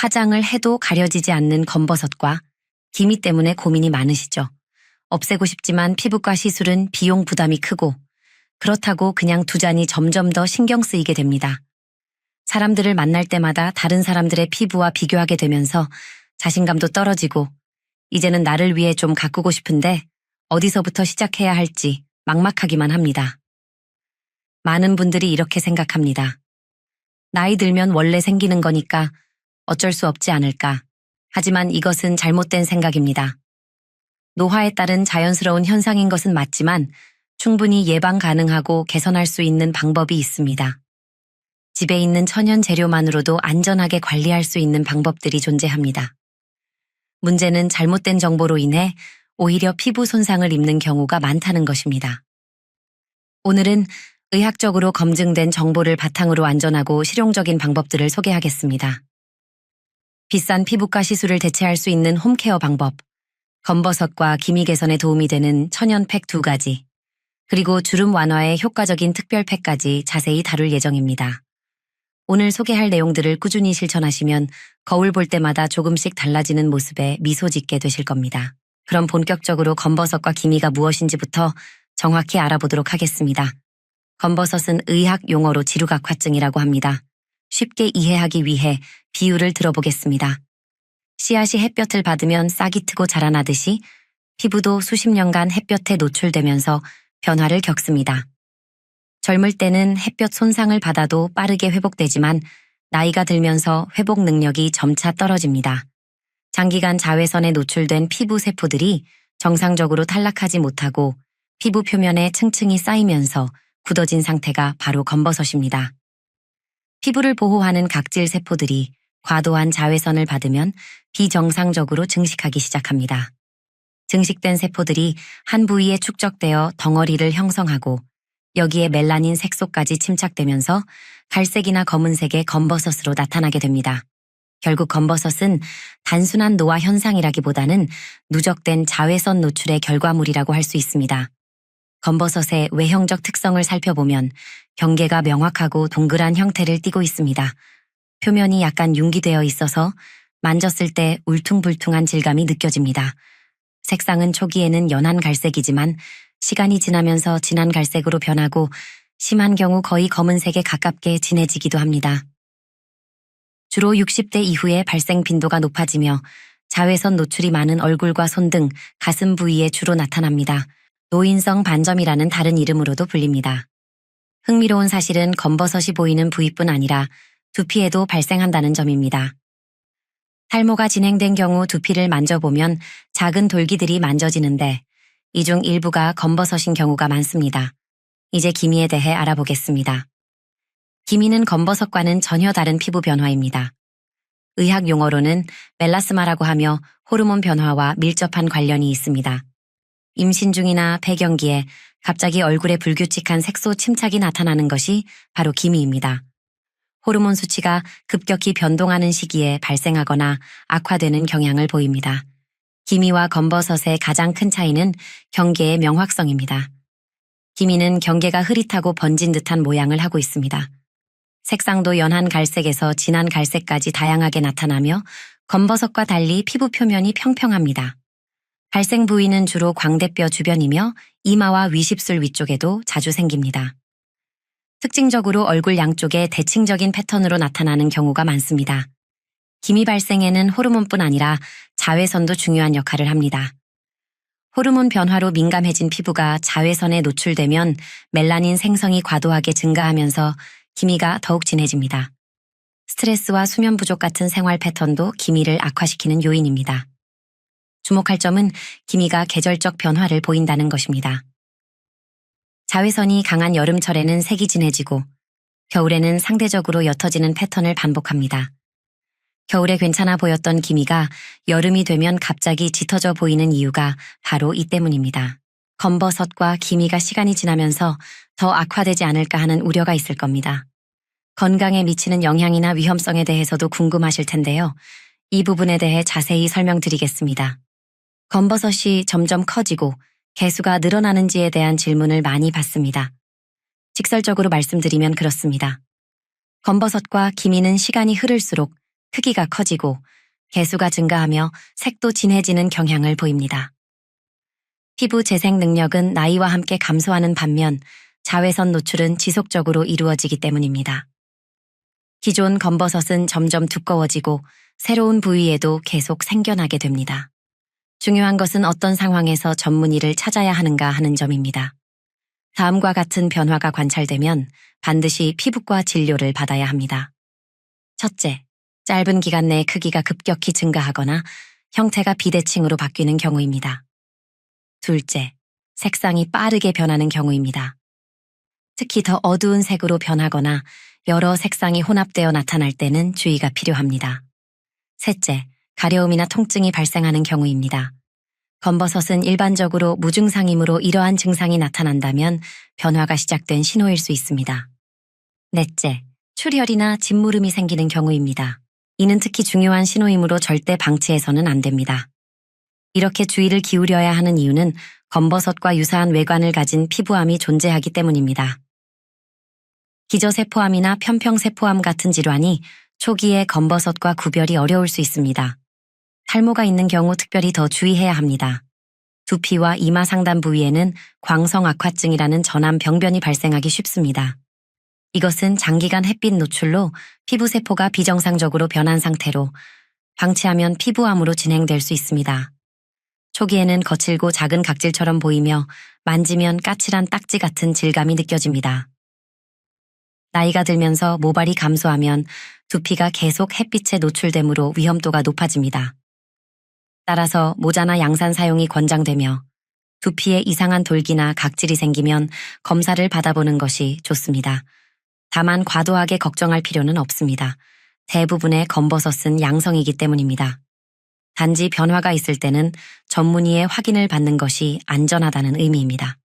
화장을 해도 가려지지 않는 검버섯과 기미 때문에 고민이 많으시죠. 없애고 싶지만 피부과 시술은 비용 부담이 크고 그렇다고 그냥 두자니 점점 더 신경 쓰이게 됩니다. 사람들을 만날 때마다 다른 사람들의 피부와 비교하게 되면서 자신감도 떨어지고 이제는 나를 위해 좀 가꾸고 싶은데 어디서부터 시작해야 할지 막막하기만 합니다. 많은 분들이 이렇게 생각합니다. 나이 들면 원래 생기는 거니까 어쩔 수 없지 않을까. 하지만 이것은 잘못된 생각입니다. 노화에 따른 자연스러운 현상인 것은 맞지만 충분히 예방 가능하고 개선할 수 있는 방법이 있습니다. 집에 있는 천연 재료만으로도 안전하게 관리할 수 있는 방법들이 존재합니다. 문제는 잘못된 정보로 인해 오히려 피부 손상을 입는 경우가 많다는 것입니다. 오늘은 의학적으로 검증된 정보를 바탕으로 안전하고 실용적인 방법들을 소개하겠습니다. 비싼 피부과 시술을 대체할 수 있는 홈케어 방법, 검버섯과 기미 개선에 도움이 되는 천연팩 2가지, 그리고 주름 완화에 효과적인 특별팩까지 자세히 다룰 예정입니다. 오늘 소개할 내용들을 꾸준히 실천하시면 거울 볼 때마다 조금씩 달라지는 모습에 미소 짓게 되실 겁니다. 그럼 본격적으로 검버섯과 기미가 무엇인지부터 정확히 알아보도록 하겠습니다. 검버섯은 의학 용어로 지루각화증이라고 합니다. 쉽게 이해하기 위해 비유를 들어보겠습니다. 씨앗이 햇볕을 받으면 싹이 트고 자라나듯이 피부도 수십 년간 햇볕에 노출되면서 변화를 겪습니다. 젊을 때는 햇볕 손상을 받아도 빠르게 회복되지만 나이가 들면서 회복 능력이 점차 떨어집니다. 장기간 자외선에 노출된 피부 세포들이 정상적으로 탈락하지 못하고 피부 표면에 층층이 쌓이면서 굳어진 상태가 바로 검버섯입니다. 피부를 보호하는 각질 세포들이 과도한 자외선을 받으면 비정상적으로 증식하기 시작합니다. 증식된 세포들이 한 부위에 축적되어 덩어리를 형성하고 여기에 멜라닌 색소까지 침착되면서 갈색이나 검은색의 검버섯으로 나타나게 됩니다. 결국 검버섯은 단순한 노화 현상이라기보다는 누적된 자외선 노출의 결과물이라고 할 수 있습니다. 검버섯의 외형적 특성을 살펴보면 경계가 명확하고 동그란 형태를 띠고 있습니다. 표면이 약간 융기되어 있어서 만졌을 때 울퉁불퉁한 질감이 느껴집니다. 색상은 초기에는 연한 갈색이지만 시간이 지나면서 진한 갈색으로 변하고 심한 경우 거의 검은색에 가깝게 진해지기도 합니다. 주로 60대 이후에 발생 빈도가 높아지며 자외선 노출이 많은 얼굴과 손 등 가슴 부위에 주로 나타납니다. 노인성 반점이라는 다른 이름으로도 불립니다. 흥미로운 사실은 검버섯이 보이는 부위뿐 아니라 두피에도 발생한다는 점입니다. 탈모가 진행된 경우 두피를 만져보면 작은 돌기들이 만져지는데 이 중 일부가 검버섯인 경우가 많습니다. 이제 기미에 대해 알아보겠습니다. 기미는 검버섯과는 전혀 다른 피부 변화입니다. 의학 용어로는 멜라스마라고 하며 호르몬 변화와 밀접한 관련이 있습니다. 임신 중이나 폐경기에 갑자기 얼굴에 불규칙한 색소 침착이 나타나는 것이 바로 기미입니다. 호르몬 수치가 급격히 변동하는 시기에 발생하거나 악화되는 경향을 보입니다. 기미와 검버섯의 가장 큰 차이는 경계의 명확성입니다. 기미는 경계가 흐릿하고 번진 듯한 모양을 하고 있습니다. 색상도 연한 갈색에서 진한 갈색까지 다양하게 나타나며 검버섯과 달리 피부 표면이 평평합니다. 발생 부위는 주로 광대뼈 주변이며 이마와 위십술 위쪽에도 자주 생깁니다. 특징적으로 얼굴 양쪽에 대칭적인 패턴으로 나타나는 경우가 많습니다. 기미 발생에는 호르몬뿐 아니라 자외선도 중요한 역할을 합니다. 호르몬 변화로 민감해진 피부가 자외선에 노출되면 멜라닌 생성이 과도하게 증가하면서 기미가 더욱 진해집니다. 스트레스와 수면 부족 같은 생활 패턴도 기미를 악화시키는 요인입니다. 주목할 점은 기미가 계절적 변화를 보인다는 것입니다. 자외선이 강한 여름철에는 색이 진해지고 겨울에는 상대적으로 옅어지는 패턴을 반복합니다. 겨울에 괜찮아 보였던 기미가 여름이 되면 갑자기 짙어져 보이는 이유가 바로 이 때문입니다. 검버섯과 기미가 시간이 지나면서 더 악화되지 않을까 하는 우려가 있을 겁니다. 건강에 미치는 영향이나 위험성에 대해서도 궁금하실 텐데요. 이 부분에 대해 자세히 설명드리겠습니다. 검버섯이 점점 커지고 개수가 늘어나는지에 대한 질문을 많이 받습니다. 직설적으로 말씀드리면 그렇습니다. 검버섯과 기미는 시간이 흐를수록 크기가 커지고 개수가 증가하며 색도 진해지는 경향을 보입니다. 피부 재생 능력은 나이와 함께 감소하는 반면 자외선 노출은 지속적으로 이루어지기 때문입니다. 기존 검버섯은 점점 두꺼워지고 새로운 부위에도 계속 생겨나게 됩니다. 중요한 것은 어떤 상황에서 전문의를 찾아야 하는가 하는 점입니다. 다음과 같은 변화가 관찰되면 반드시 피부과 진료를 받아야 합니다. 첫째, 짧은 기간 내에 크기가 급격히 증가하거나 형태가 비대칭으로 바뀌는 경우입니다. 둘째, 색상이 빠르게 변하는 경우입니다. 특히 더 어두운 색으로 변하거나 여러 색상이 혼합되어 나타날 때는 주의가 필요합니다. 셋째, 가려움이나 통증이 발생하는 경우입니다. 검버섯은 일반적으로 무증상이므로 이러한 증상이 나타난다면 변화가 시작된 신호일 수 있습니다. 넷째, 출혈이나 진무름이 생기는 경우입니다. 이는 특히 중요한 신호이므로 절대 방치해서는 안 됩니다. 이렇게 주의를 기울여야 하는 이유는 검버섯과 유사한 외관을 가진 피부암이 존재하기 때문입니다. 기저세포암이나 편평세포암 같은 질환이 초기에 검버섯과 구별이 어려울 수 있습니다. 탈모가 있는 경우 특별히 더 주의해야 합니다. 두피와 이마 상단 부위에는 광성악화증이라는 전암 병변이 발생하기 쉽습니다. 이것은 장기간 햇빛 노출로 피부세포가 비정상적으로 변한 상태로 방치하면 피부암으로 진행될 수 있습니다. 초기에는 거칠고 작은 각질처럼 보이며 만지면 까칠한 딱지 같은 질감이 느껴집니다. 나이가 들면서 모발이 감소하면 두피가 계속 햇빛에 노출되므로 위험도가 높아집니다. 따라서 모자나 양산 사용이 권장되며 두피에 이상한 돌기나 각질이 생기면 검사를 받아보는 것이 좋습니다. 다만 과도하게 걱정할 필요는 없습니다. 대부분의 검버섯은 양성이기 때문입니다. 단지 변화가 있을 때는 전문의의 확인을 받는 것이 안전하다는 의미입니다.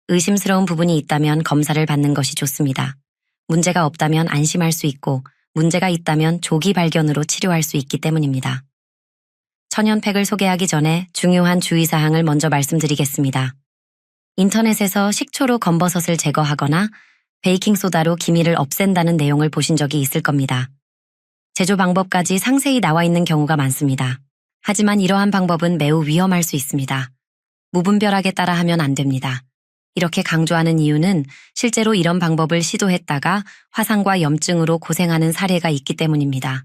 의심스러운 부분이 있다면 검사를 받는 것이 좋습니다. 문제가 없다면 안심할 수 있고 문제가 있다면 조기 발견으로 치료할 수 있기 때문입니다. 천연팩을 소개하기 전에 중요한 주의사항을 먼저 말씀드리겠습니다. 인터넷에서 식초로 검버섯을 제거하거나 베이킹소다로 기미를 없앤다는 내용을 보신 적이 있을 겁니다. 제조 방법까지 상세히 나와 있는 경우가 많습니다. 하지만 이러한 방법은 매우 위험할 수 있습니다. 무분별하게 따라하면 안 됩니다. 이렇게 강조하는 이유는 실제로 이런 방법을 시도했다가 화상과 염증으로 고생하는 사례가 있기 때문입니다.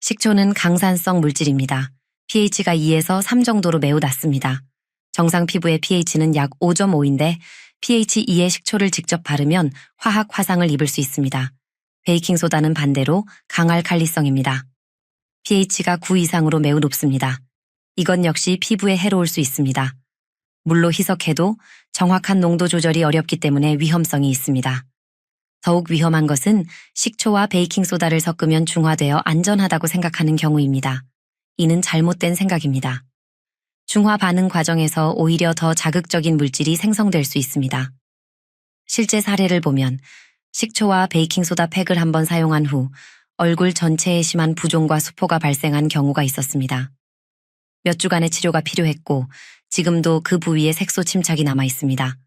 식초는 강산성 물질입니다. pH가 2에서 3 정도로 매우 낮습니다. 정상 피부의 pH는 약 5.5인데 pH 2의 식초를 직접 바르면 화학 화상을 입을 수 있습니다. 베이킹소다는 반대로 강알칼리성입니다. pH가 9 이상으로 매우 높습니다. 이건 역시 피부에 해로울 수 있습니다. 물로 희석해도 정확한 농도 조절이 어렵기 때문에 위험성이 있습니다. 더욱 위험한 것은 식초와 베이킹소다를 섞으면 중화되어 안전하다고 생각하는 경우입니다. 이는 잘못된 생각입니다. 중화 반응 과정에서 오히려 더 자극적인 물질이 생성될 수 있습니다. 실제 사례를 보면 식초와 베이킹소다 팩을 한번 사용한 후 얼굴 전체에 심한 부종과 수포가 발생한 경우가 있었습니다. 몇 주간의 치료가 필요했고 지금도 그 부위에 색소 침착이 남아 있습니다.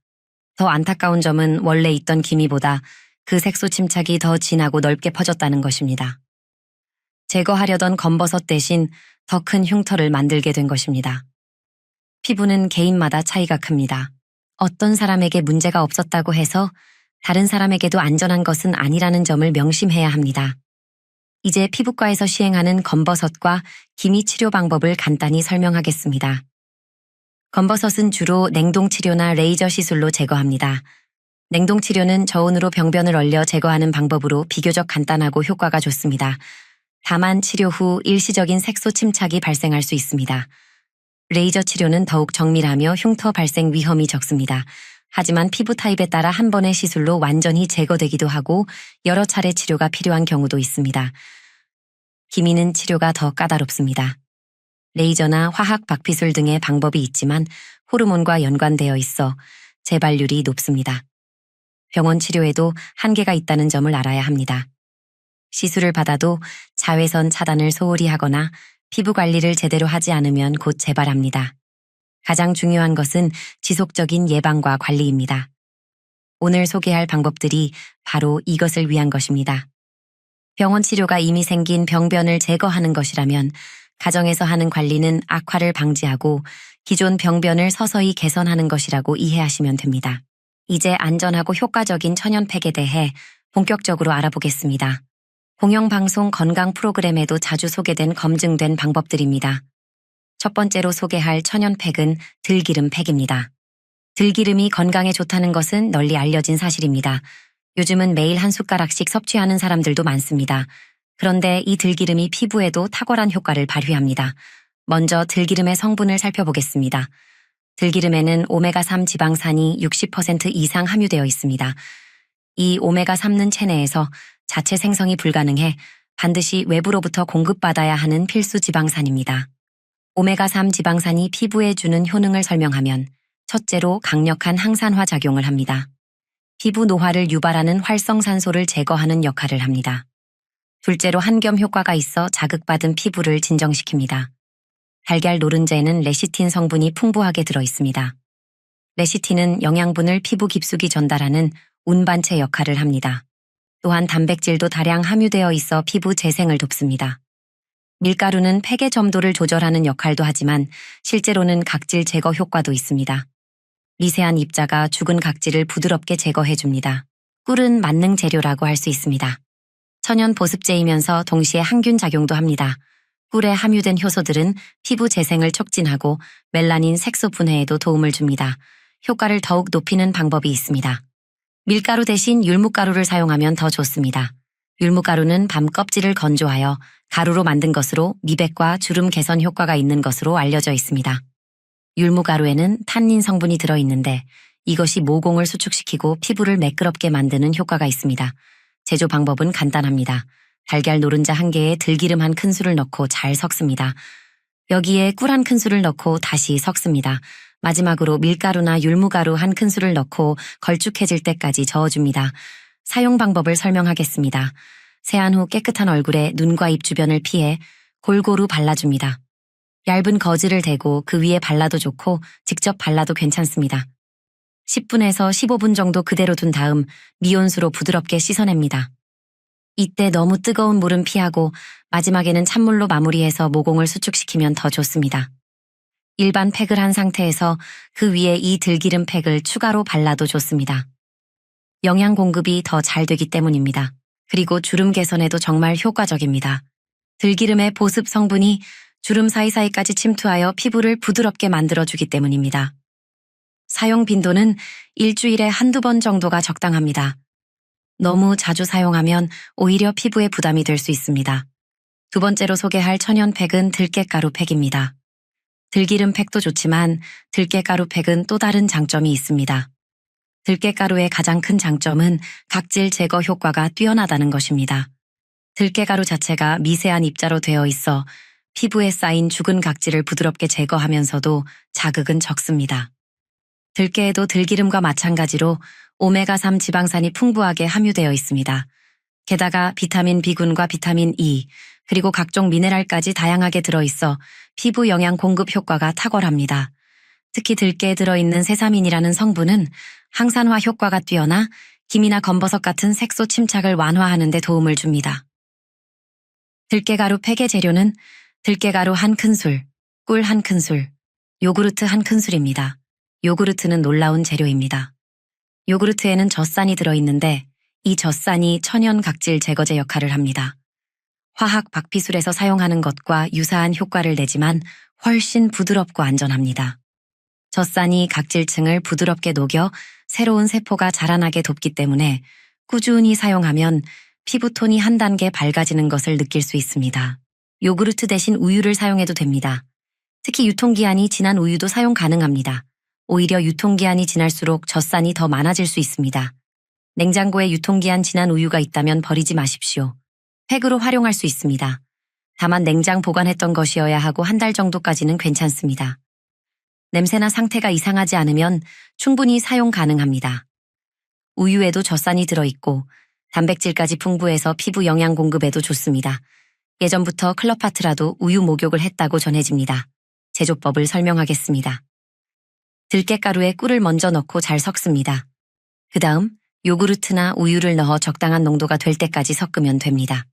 더 안타까운 점은 원래 있던 기미보다 그 색소 침착이 더 진하고 넓게 퍼졌다는 것입니다. 제거하려던 검버섯 대신 더 큰 흉터를 만들게 된 것입니다. 피부는 개인마다 차이가 큽니다. 어떤 사람에게 문제가 없었다고 해서 다른 사람에게도 안전한 것은 아니라는 점을 명심해야 합니다. 이제 피부과에서 시행하는 검버섯과 기미 치료 방법을 간단히 설명하겠습니다. 검버섯은 주로 냉동 치료나 레이저 시술로 제거합니다. 냉동 치료는 저온으로 병변을 얼려 제거하는 방법으로 비교적 간단하고 효과가 좋습니다. 다만 치료 후 일시적인 색소 침착이 발생할 수 있습니다. 레이저 치료는 더욱 정밀하며 흉터 발생 위험이 적습니다. 하지만 피부 타입에 따라 한 번의 시술로 완전히 제거되기도 하고 여러 차례 치료가 필요한 경우도 있습니다. 기미는 치료가 더 까다롭습니다. 레이저나 화학 박피술 등의 방법이 있지만 호르몬과 연관되어 있어 재발률이 높습니다. 병원 치료에도 한계가 있다는 점을 알아야 합니다. 시술을 받아도 자외선 차단을 소홀히 하거나 피부 관리를 제대로 하지 않으면 곧 재발합니다. 가장 중요한 것은 지속적인 예방과 관리입니다. 오늘 소개할 방법들이 바로 이것을 위한 것입니다. 병원 치료가 이미 생긴 병변을 제거하는 것이라면 가정에서 하는 관리는 악화를 방지하고 기존 병변을 서서히 개선하는 것이라고 이해하시면 됩니다. 이제 안전하고 효과적인 천연팩에 대해 본격적으로 알아보겠습니다. 공영방송 건강 프로그램에도 자주 소개된 검증된 방법들입니다. 첫 번째로 소개할 천연팩은 들기름팩입니다. 들기름이 건강에 좋다는 것은 널리 알려진 사실입니다. 요즘은 매일 한 숟가락씩 섭취하는 사람들도 많습니다. 그런데 이 들기름이 피부에도 탁월한 효과를 발휘합니다. 먼저 들기름의 성분을 살펴보겠습니다. 들기름에는 오메가3 지방산이 60% 이상 함유되어 있습니다. 이 오메가3는 체내에서 자체 생성이 불가능해 반드시 외부로부터 공급받아야 하는 필수 지방산입니다. 오메가3 지방산이 피부에 주는 효능을 설명하면 첫째로 강력한 항산화 작용을 합니다. 피부 노화를 유발하는 활성산소를 제거하는 역할을 합니다. 둘째로 한겸 효과가 있어 자극받은 피부를 진정시킵니다. 달걀 노른자에는 레시틴 성분이 풍부하게 들어있습니다. 레시틴은 영양분을 피부 깊숙이 전달하는 운반체 역할을 합니다. 또한 단백질도 다량 함유되어 있어 피부 재생을 돕습니다. 밀가루는 팩의 점도를 조절하는 역할도 하지만 실제로는 각질 제거 효과도 있습니다. 미세한 입자가 죽은 각질을 부드럽게 제거해줍니다. 꿀은 만능 재료라고 할 수 있습니다. 천연 보습제이면서 동시에 항균 작용도 합니다. 꿀에 함유된 효소들은 피부 재생을 촉진하고 멜라닌 색소 분해에도 도움을 줍니다. 효과를 더욱 높이는 방법이 있습니다. 밀가루 대신 율무가루를 사용하면 더 좋습니다. 율무가루는 밤 껍질을 건조하여 가루로 만든 것으로 미백과 주름 개선 효과가 있는 것으로 알려져 있습니다. 율무가루에는 탄닌 성분이 들어있는데 이것이 모공을 수축시키고 피부를 매끄럽게 만드는 효과가 있습니다. 제조 방법은 간단합니다. 달걀 노른자 1개에 들기름 1큰술을 넣고 잘 섞습니다. 여기에 꿀 1큰술을 넣고 다시 섞습니다. 마지막으로 밀가루나 율무가루 1큰술을 넣고 걸쭉해질 때까지 저어줍니다. 사용 방법을 설명하겠습니다. 세안 후 깨끗한 얼굴에 눈과 입 주변을 피해 골고루 발라줍니다. 얇은 거즈를 대고 그 위에 발라도 좋고 직접 발라도 괜찮습니다. 10분에서 15분 정도 그대로 둔 다음 미온수로 부드럽게 씻어냅니다. 이때 너무 뜨거운 물은 피하고 마지막에는 찬물로 마무리해서 모공을 수축시키면 더 좋습니다. 일반 팩을 한 상태에서 그 위에 이 들기름 팩을 추가로 발라도 좋습니다. 영양 공급이 더 잘 되기 때문입니다. 그리고 주름 개선에도 정말 효과적입니다. 들기름의 보습 성분이 주름 사이사이까지 침투하여 피부를 부드럽게 만들어주기 때문입니다. 사용 빈도는 일주일에 한두 번 정도가 적당합니다. 너무 자주 사용하면 오히려 피부에 부담이 될 수 있습니다. 두 번째로 소개할 천연팩은 들깨가루 팩입니다. 들기름 팩도 좋지만 들깨가루 팩은 또 다른 장점이 있습니다. 들깨가루의 가장 큰 장점은 각질 제거 효과가 뛰어나다는 것입니다. 들깨가루 자체가 미세한 입자로 되어 있어 피부에 쌓인 죽은 각질을 부드럽게 제거하면서도 자극은 적습니다. 들깨에도 들기름과 마찬가지로 오메가3 지방산이 풍부하게 함유되어 있습니다. 게다가 비타민 B군과 비타민 E, 그리고 각종 미네랄까지 다양하게 들어있어 피부 영양 공급 효과가 탁월합니다. 특히 들깨에 들어있는 세사민이라는 성분은 항산화 효과가 뛰어나 김이나 검버섯 같은 색소 침착을 완화하는 데 도움을 줍니다. 들깨가루 팩의 재료는 들깨가루 1큰술, 꿀 1큰술, 요구르트 1큰술입니다. 요구르트는 놀라운 재료입니다. 요구르트에는 젖산이 들어있는데 이 젖산이 천연 각질 제거제 역할을 합니다. 화학 박피술에서 사용하는 것과 유사한 효과를 내지만 훨씬 부드럽고 안전합니다. 젖산이 각질층을 부드럽게 녹여 새로운 세포가 자라나게 돕기 때문에 꾸준히 사용하면 피부톤이 한 단계 밝아지는 것을 느낄 수 있습니다. 요구르트 대신 우유를 사용해도 됩니다. 특히 유통기한이 지난 우유도 사용 가능합니다. 오히려 유통기한이 지날수록 젖산이 더 많아질 수 있습니다. 냉장고에 유통기한 지난 우유가 있다면 버리지 마십시오. 팩으로 활용할 수 있습니다. 다만 냉장 보관했던 것이어야 하고 1달 정도까지는 괜찮습니다. 냄새나 상태가 이상하지 않으면 충분히 사용 가능합니다. 우유에도 젖산이 들어있고 단백질까지 풍부해서 피부 영양 공급에도 좋습니다. 예전부터 클럽파트라도 우유 목욕을 했다고 전해집니다. 제조법을 설명하겠습니다. 들깨가루에 꿀을 먼저 넣고 잘 섞습니다. 그 다음 요구르트나 우유를 넣어 적당한 농도가 될 때까지 섞으면 됩니다.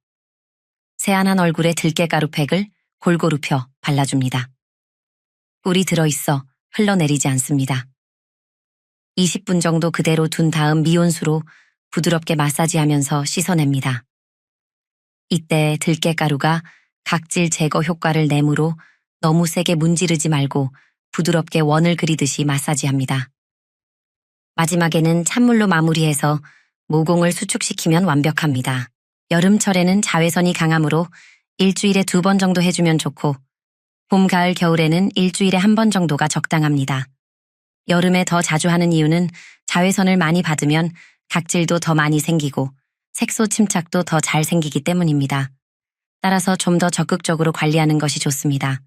새하얀 얼굴에 들깨가루 팩을 골고루 펴 발라줍니다. 꿀이 들어있어 흘러내리지 않습니다. 20분 정도 그대로 둔 다음 미온수로 부드럽게 마사지하면서 씻어냅니다. 이때 들깨가루가 각질 제거 효과를 내므로 너무 세게 문지르지 말고 부드럽게 원을 그리듯이 마사지합니다. 마지막에는 찬물로 마무리해서 모공을 수축시키면 완벽합니다. 여름철에는 자외선이 강하므로 일주일에 2번 정도 해주면 좋고 봄, 가을, 겨울에는 일주일에 1번 정도가 적당합니다. 여름에 더 자주 하는 이유는 자외선을 많이 받으면 각질도 더 많이 생기고 색소 침착도 더 잘 생기기 때문입니다. 따라서 좀 더 적극적으로 관리하는 것이 좋습니다.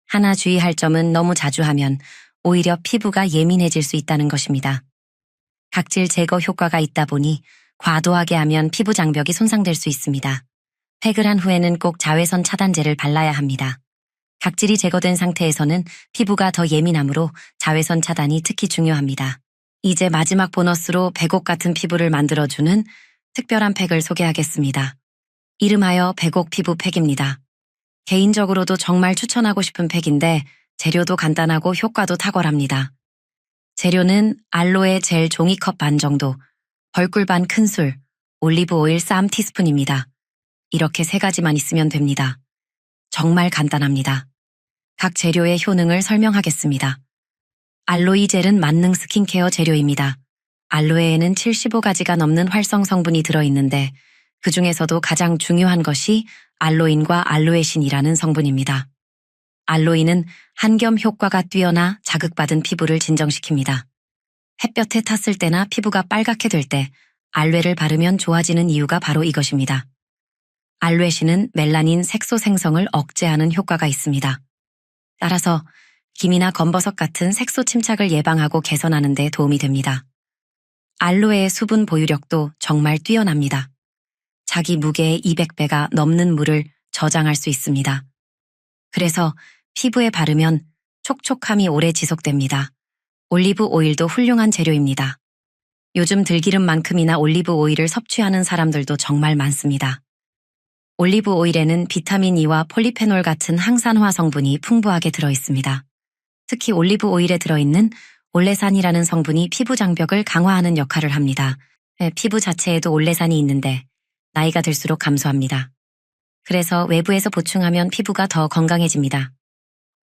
하나 주의할 점은 너무 자주 하면 오히려 피부가 예민해질 수 있다는 것입니다. 각질 제거 효과가 있다 보니 과도하게 하면 피부 장벽이 손상될 수 있습니다. 팩을 한 후에는 꼭 자외선 차단제를 발라야 합니다. 각질이 제거된 상태에서는 피부가 더 예민하므로 자외선 차단이 특히 중요합니다. 이제 마지막 보너스로 백옥 같은 피부를 만들어주는 특별한 팩을 소개하겠습니다. 이름하여 백옥 피부 팩입니다. 개인적으로도 정말 추천하고 싶은 팩인데 재료도 간단하고 효과도 탁월합니다. 재료는 알로에 젤 종이컵 반 정도, 벌꿀 반 큰술, 올리브 오일 쌈 티스푼입니다. 이렇게 3가지만 있으면 됩니다. 정말 간단합니다. 각 재료의 효능을 설명하겠습니다. 알로이 젤은 만능 스킨케어 재료입니다. 알로에에는 75가지가 넘는 활성 성분이 들어있는데 그 중에서도 가장 중요한 것이 알로인과 알로에신이라는 성분입니다. 알로인은 한겸 효과가 뛰어나 자극받은 피부를 진정시킵니다. 햇볕에 탔을 때나 피부가 빨갛게 될 때 알로에를 바르면 좋아지는 이유가 바로 이것입니다. 알로에신은 멜라닌 색소 생성을 억제하는 효과가 있습니다. 따라서 기미나 검버섯 같은 색소 침착을 예방하고 개선하는 데 도움이 됩니다. 알로에의 수분 보유력도 정말 뛰어납니다. 자기 무게의 200배가 넘는 물을 저장할 수 있습니다. 그래서 피부에 바르면 촉촉함이 오래 지속됩니다. 올리브 오일도 훌륭한 재료입니다. 요즘 들기름만큼이나 올리브 오일을 섭취하는 사람들도 정말 많습니다. 올리브 오일에는 비타민 E와 폴리페놀 같은 항산화 성분이 풍부하게 들어있습니다. 특히 올리브 오일에 들어있는 올레산이라는 성분이 피부 장벽을 강화하는 역할을 합니다. 피부 자체에도 올레산이 있는데 나이가 들수록 감소합니다. 그래서 외부에서 보충하면 피부가 더 건강해집니다.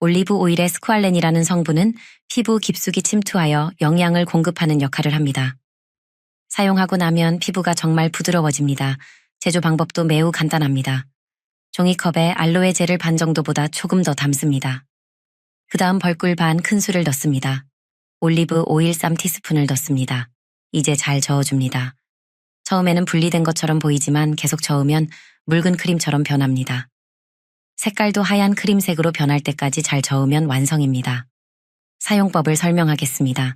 올리브 오일의 스쿠알렌이라는 성분은 피부 깊숙이 침투하여 영양을 공급하는 역할을 합니다. 사용하고 나면 피부가 정말 부드러워집니다. 제조 방법도 매우 간단합니다. 종이컵에 알로에 젤을 반 정도보다 조금 더 담습니다. 그 다음 벌꿀 반 큰술을 넣습니다. 올리브 오일 쌈 티스푼을 넣습니다. 이제 잘 저어줍니다. 처음에는 분리된 것처럼 보이지만 계속 저으면 묽은 크림처럼 변합니다. 색깔도 하얀 크림색으로 변할 때까지 잘 저으면 완성입니다. 사용법을 설명하겠습니다.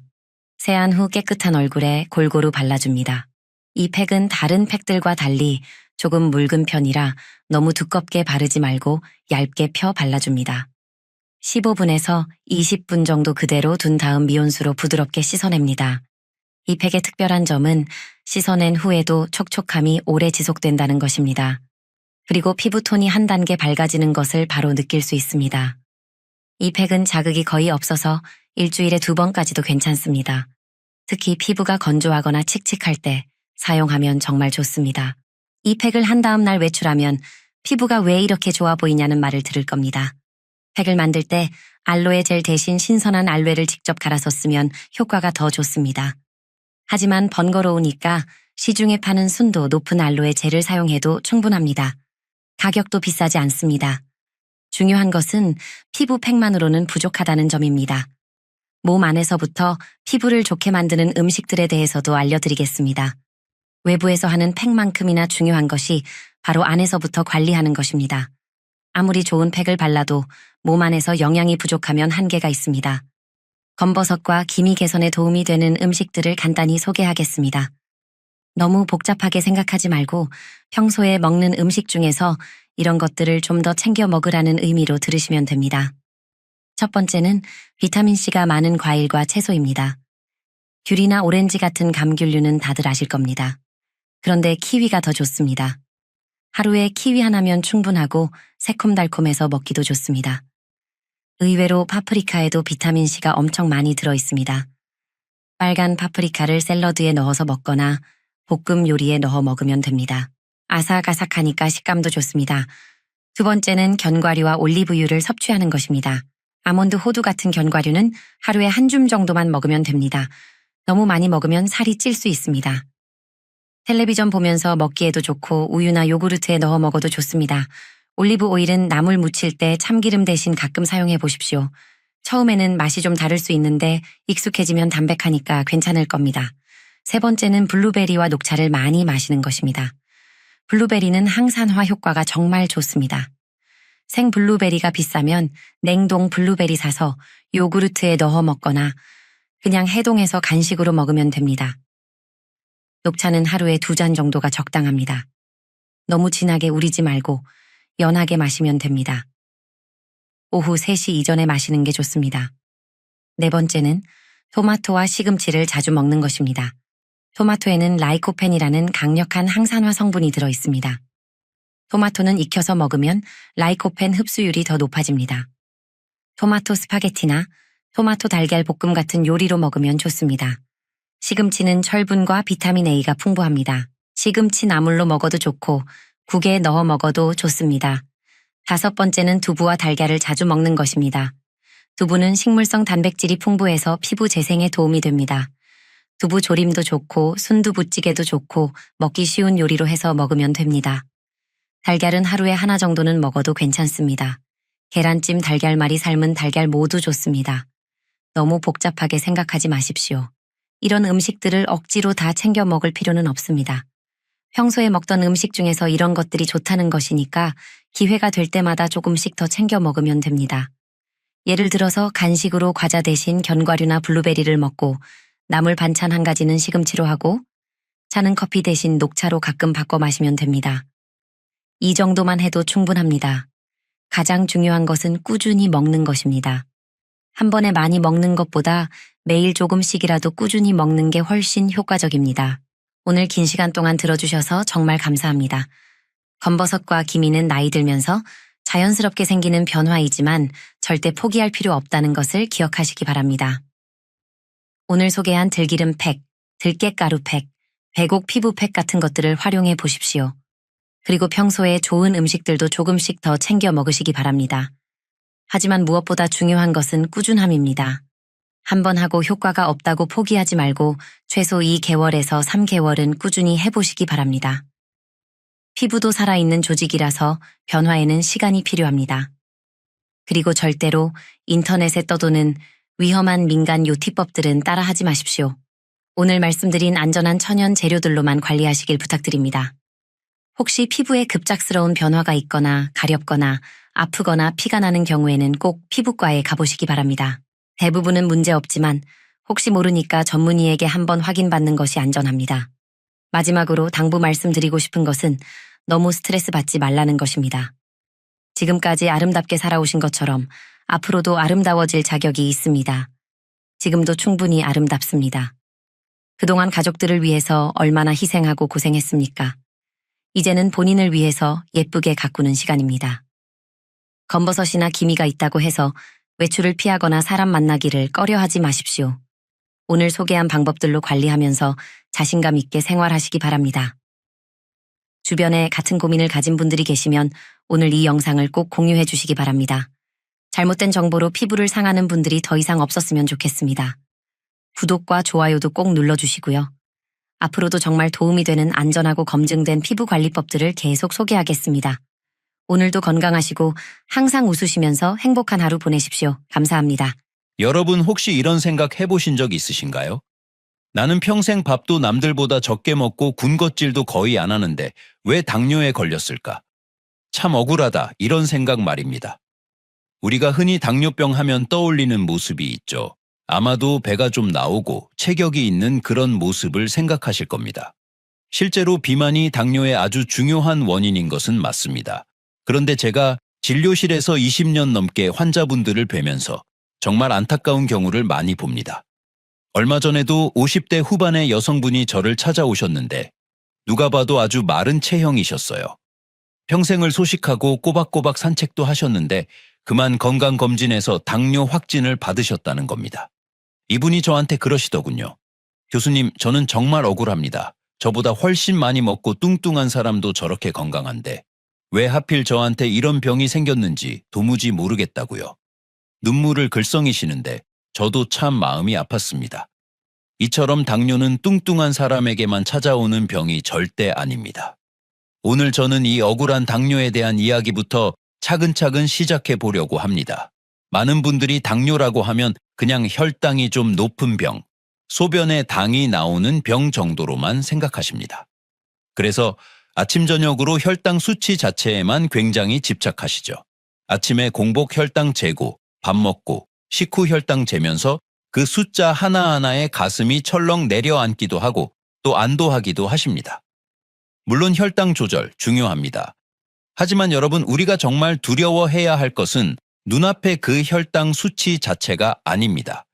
세안 후 깨끗한 얼굴에 골고루 발라줍니다. 이 팩은 다른 팩들과 달리 조금 묽은 편이라 너무 두껍게 바르지 말고 얇게 펴 발라줍니다. 15분에서 20분 정도 그대로 둔 다음 미온수로 부드럽게 씻어냅니다. 이 팩의 특별한 점은 씻어낸 후에도 촉촉함이 오래 지속된다는 것입니다. 그리고 피부톤이 한 단계 밝아지는 것을 바로 느낄 수 있습니다. 이 팩은 자극이 거의 없어서 일주일에 2번까지도 괜찮습니다. 특히 피부가 건조하거나 칙칙할 때 사용하면 정말 좋습니다. 이 팩을 한 다음 날 외출하면 피부가 왜 이렇게 좋아 보이냐는 말을 들을 겁니다. 팩을 만들 때 알로에 젤 대신 신선한 알로에를 직접 갈아서 쓰면 효과가 더 좋습니다. 하지만 번거로우니까 시중에 파는 순도 높은 알로에 젤을 사용해도 충분합니다. 가격도 비싸지 않습니다. 중요한 것은 피부 팩만으로는 부족하다는 점입니다. 몸 안에서부터 피부를 좋게 만드는 음식들에 대해서도 알려드리겠습니다. 외부에서 하는 팩만큼이나 중요한 것이 바로 안에서부터 관리하는 것입니다. 아무리 좋은 팩을 발라도 몸 안에서 영양이 부족하면 한계가 있습니다. 검버섯과 기미 개선에 도움이 되는 음식들을 간단히 소개하겠습니다. 너무 복잡하게 생각하지 말고 평소에 먹는 음식 중에서 이런 것들을 좀 더 챙겨 먹으라는 의미로 들으시면 됩니다. 첫 번째는 비타민C가 많은 과일과 채소입니다. 귤이나 오렌지 같은 감귤류는 다들 아실 겁니다. 그런데 키위가 더 좋습니다. 하루에 키위 하나면 충분하고 새콤달콤해서 먹기도 좋습니다. 의외로 파프리카에도 비타민C가 엄청 많이 들어있습니다. 빨간 파프리카를 샐러드에 넣어서 먹거나 볶음 요리에 넣어 먹으면 됩니다. 아삭아삭하니까 식감도 좋습니다. 두 번째는 견과류와 올리브유를 섭취하는 것입니다. 아몬드 호두 같은 견과류는 하루에 한 줌 정도만 먹으면 됩니다. 너무 많이 먹으면 살이 찔 수 있습니다. 텔레비전 보면서 먹기에도 좋고 우유나 요구르트에 넣어 먹어도 좋습니다. 올리브 오일은 나물 무칠 때 참기름 대신 가끔 사용해 보십시오. 처음에는 맛이 좀 다를 수 있는데 익숙해지면 담백하니까 괜찮을 겁니다. 세 번째는 블루베리와 녹차를 많이 마시는 것입니다. 블루베리는 항산화 효과가 정말 좋습니다. 생 블루베리가 비싸면 냉동 블루베리 사서 요구르트에 넣어 먹거나 그냥 해동해서 간식으로 먹으면 됩니다. 녹차는 하루에 2잔 정도가 적당합니다. 너무 진하게 우리지 말고 연하게 마시면 됩니다. 오후 3시 이전에 마시는 게 좋습니다. 네 번째는 토마토와 시금치를 자주 먹는 것입니다. 토마토에는 라이코펜이라는 강력한 항산화 성분이 들어 있습니다. 토마토는 익혀서 먹으면 라이코펜 흡수율이 더 높아집니다. 토마토 스파게티나 토마토 달걀 볶음 같은 요리로 먹으면 좋습니다. 시금치는 철분과 비타민 A가 풍부합니다. 시금치 나물로 먹어도 좋고 국에 넣어 먹어도 좋습니다. 다섯 번째는 두부와 달걀을 자주 먹는 것입니다. 두부는 식물성 단백질이 풍부해서 피부 재생에 도움이 됩니다. 두부 조림도 좋고 순두부찌개도 좋고 먹기 쉬운 요리로 해서 먹으면 됩니다. 달걀은 하루에 하나 정도는 먹어도 괜찮습니다. 계란찜, 달걀말이, 삶은 달걀 모두 좋습니다. 너무 복잡하게 생각하지 마십시오. 이런 음식들을 억지로 다 챙겨 먹을 필요는 없습니다. 평소에 먹던 음식 중에서 이런 것들이 좋다는 것이니까 기회가 될 때마다 조금씩 더 챙겨 먹으면 됩니다. 예를 들어서 간식으로 과자 대신 견과류나 블루베리를 먹고 나물 반찬 한 가지는 시금치로 하고 차는 커피 대신 녹차로 가끔 바꿔 마시면 됩니다. 이 정도만 해도 충분합니다. 가장 중요한 것은 꾸준히 먹는 것입니다. 한 번에 많이 먹는 것보다 매일 조금씩이라도 꾸준히 먹는 게 훨씬 효과적입니다. 오늘 긴 시간 동안 들어주셔서 정말 감사합니다. 검버섯과 기미는 나이 들면서 자연스럽게 생기는 변화이지만 절대 포기할 필요 없다는 것을 기억하시기 바랍니다. 오늘 소개한 들기름 팩, 들깨가루 팩, 배곡 피부 팩 같은 것들을 활용해 보십시오. 그리고 평소에 좋은 음식들도 조금씩 더 챙겨 먹으시기 바랍니다. 하지만 무엇보다 중요한 것은 꾸준함입니다. 한번 하고 효과가 없다고 포기하지 말고 최소 2개월에서 3개월은 꾸준히 해보시기 바랍니다. 피부도 살아있는 조직이라서 변화에는 시간이 필요합니다. 그리고 절대로 인터넷에 떠도는 위험한 민간 요티법들은 따라하지 마십시오. 오늘 말씀드린 안전한 천연 재료들로만 관리하시길 부탁드립니다. 혹시 피부에 급작스러운 변화가 있거나 가렵거나 아프거나 피가 나는 경우에는 꼭 피부과에 가보시기 바랍니다. 대부분은 문제 없지만 혹시 모르니까 전문의에게 한번 확인받는 것이 안전합니다. 마지막으로 당부 말씀드리고 싶은 것은 너무 스트레스 받지 말라는 것입니다. 지금까지 아름답게 살아오신 것처럼 앞으로도 아름다워질 자격이 있습니다. 지금도 충분히 아름답습니다. 그동안 가족들을 위해서 얼마나 희생하고 고생했습니까? 이제는 본인을 위해서 예쁘게 가꾸는 시간입니다. 검버섯이나 기미가 있다고 해서 외출을 피하거나 사람 만나기를 꺼려하지 마십시오. 오늘 소개한 방법들로 관리하면서 자신감 있게 생활하시기 바랍니다. 주변에 같은 고민을 가진 분들이 계시면 오늘 이 영상을 꼭 공유해 주시기 바랍니다. 잘못된 정보로 피부를 상하는 분들이 더 이상 없었으면 좋겠습니다. 구독과 좋아요도 꼭 눌러주시고요. 앞으로도 정말 도움이 되는 안전하고 검증된 피부 관리법들을 계속 소개하겠습니다. 오늘도 건강하시고 항상 웃으시면서 행복한 하루 보내십시오. 감사합니다. 여러분 혹시 이런 생각 해보신 적 있으신가요? 나는 평생 밥도 남들보다 적게 먹고 군것질도 거의 안 하는데 왜 당뇨에 걸렸을까? 참 억울하다 이런 생각 말입니다. 우리가 흔히 당뇨병 하면 떠올리는 모습이 있죠. 아마도 배가 좀 나오고 체격이 있는 그런 모습을 생각하실 겁니다. 실제로 비만이 당뇨의 아주 중요한 원인인 것은 맞습니다. 그런데 제가 진료실에서 20년 넘게 환자분들을 뵈면서 정말 안타까운 경우를 많이 봅니다. 얼마 전에도 50대 후반의 여성분이 저를 찾아오셨는데 누가 봐도 아주 마른 체형이셨어요. 평생을 소식하고 꼬박꼬박 산책도 하셨는데 그만 건강검진에서 당뇨 확진을 받으셨다는 겁니다. 이분이 저한테 그러시더군요. 교수님, 저는 정말 억울합니다. 저보다 훨씬 많이 먹고 뚱뚱한 사람도 저렇게 건강한데 왜 하필 저한테 이런 병이 생겼는지 도무지 모르겠다고요. 눈물을 글썽이시는데 저도 참 마음이 아팠습니다. 이처럼 당뇨는 뚱뚱한 사람에게만 찾아오는 병이 절대 아닙니다. 오늘 저는 이 억울한 당뇨에 대한 이야기부터 차근차근 시작해 보려고 합니다. 많은 분들이 당뇨라고 하면 그냥 혈당이 좀 높은 병, 소변에 당이 나오는 병 정도로만 생각하십니다. 그래서 아침 저녁으로 혈당 수치 자체에만 굉장히 집착하시죠. 아침에 공복 혈당 재고, 밥 먹고, 식후 혈당 재면서 그 숫자 하나하나에 가슴이 철렁 내려앉기도 하고 또 안도하기도 하십니다. 물론 혈당 조절 중요합니다. 하지만 여러분, 우리가 정말 두려워해야 할 것은 눈앞의 그 혈당 수치 자체가 아닙니다.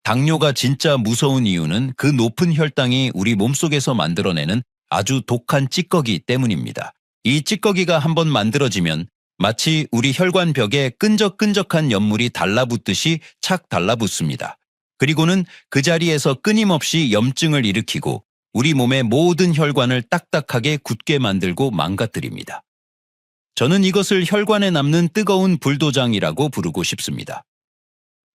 당뇨가 진짜 무서운 이유는 그 높은 혈당이 우리 몸속에서 만들어내는 아주 독한 찌꺼기 때문입니다. 이 찌꺼기가 한번 만들어지면 마치 우리 혈관벽에 끈적끈적한 연물이 달라붙듯이 착 달라붙습니다. 그리고는 그 자리에서 끊임없이 염증을 일으키고 우리 몸의 모든 혈관을 딱딱하게 굳게 만들고 망가뜨립니다. 저는 이것을 혈관에 남는 뜨거운 불도장이라고 부르고 싶습니다.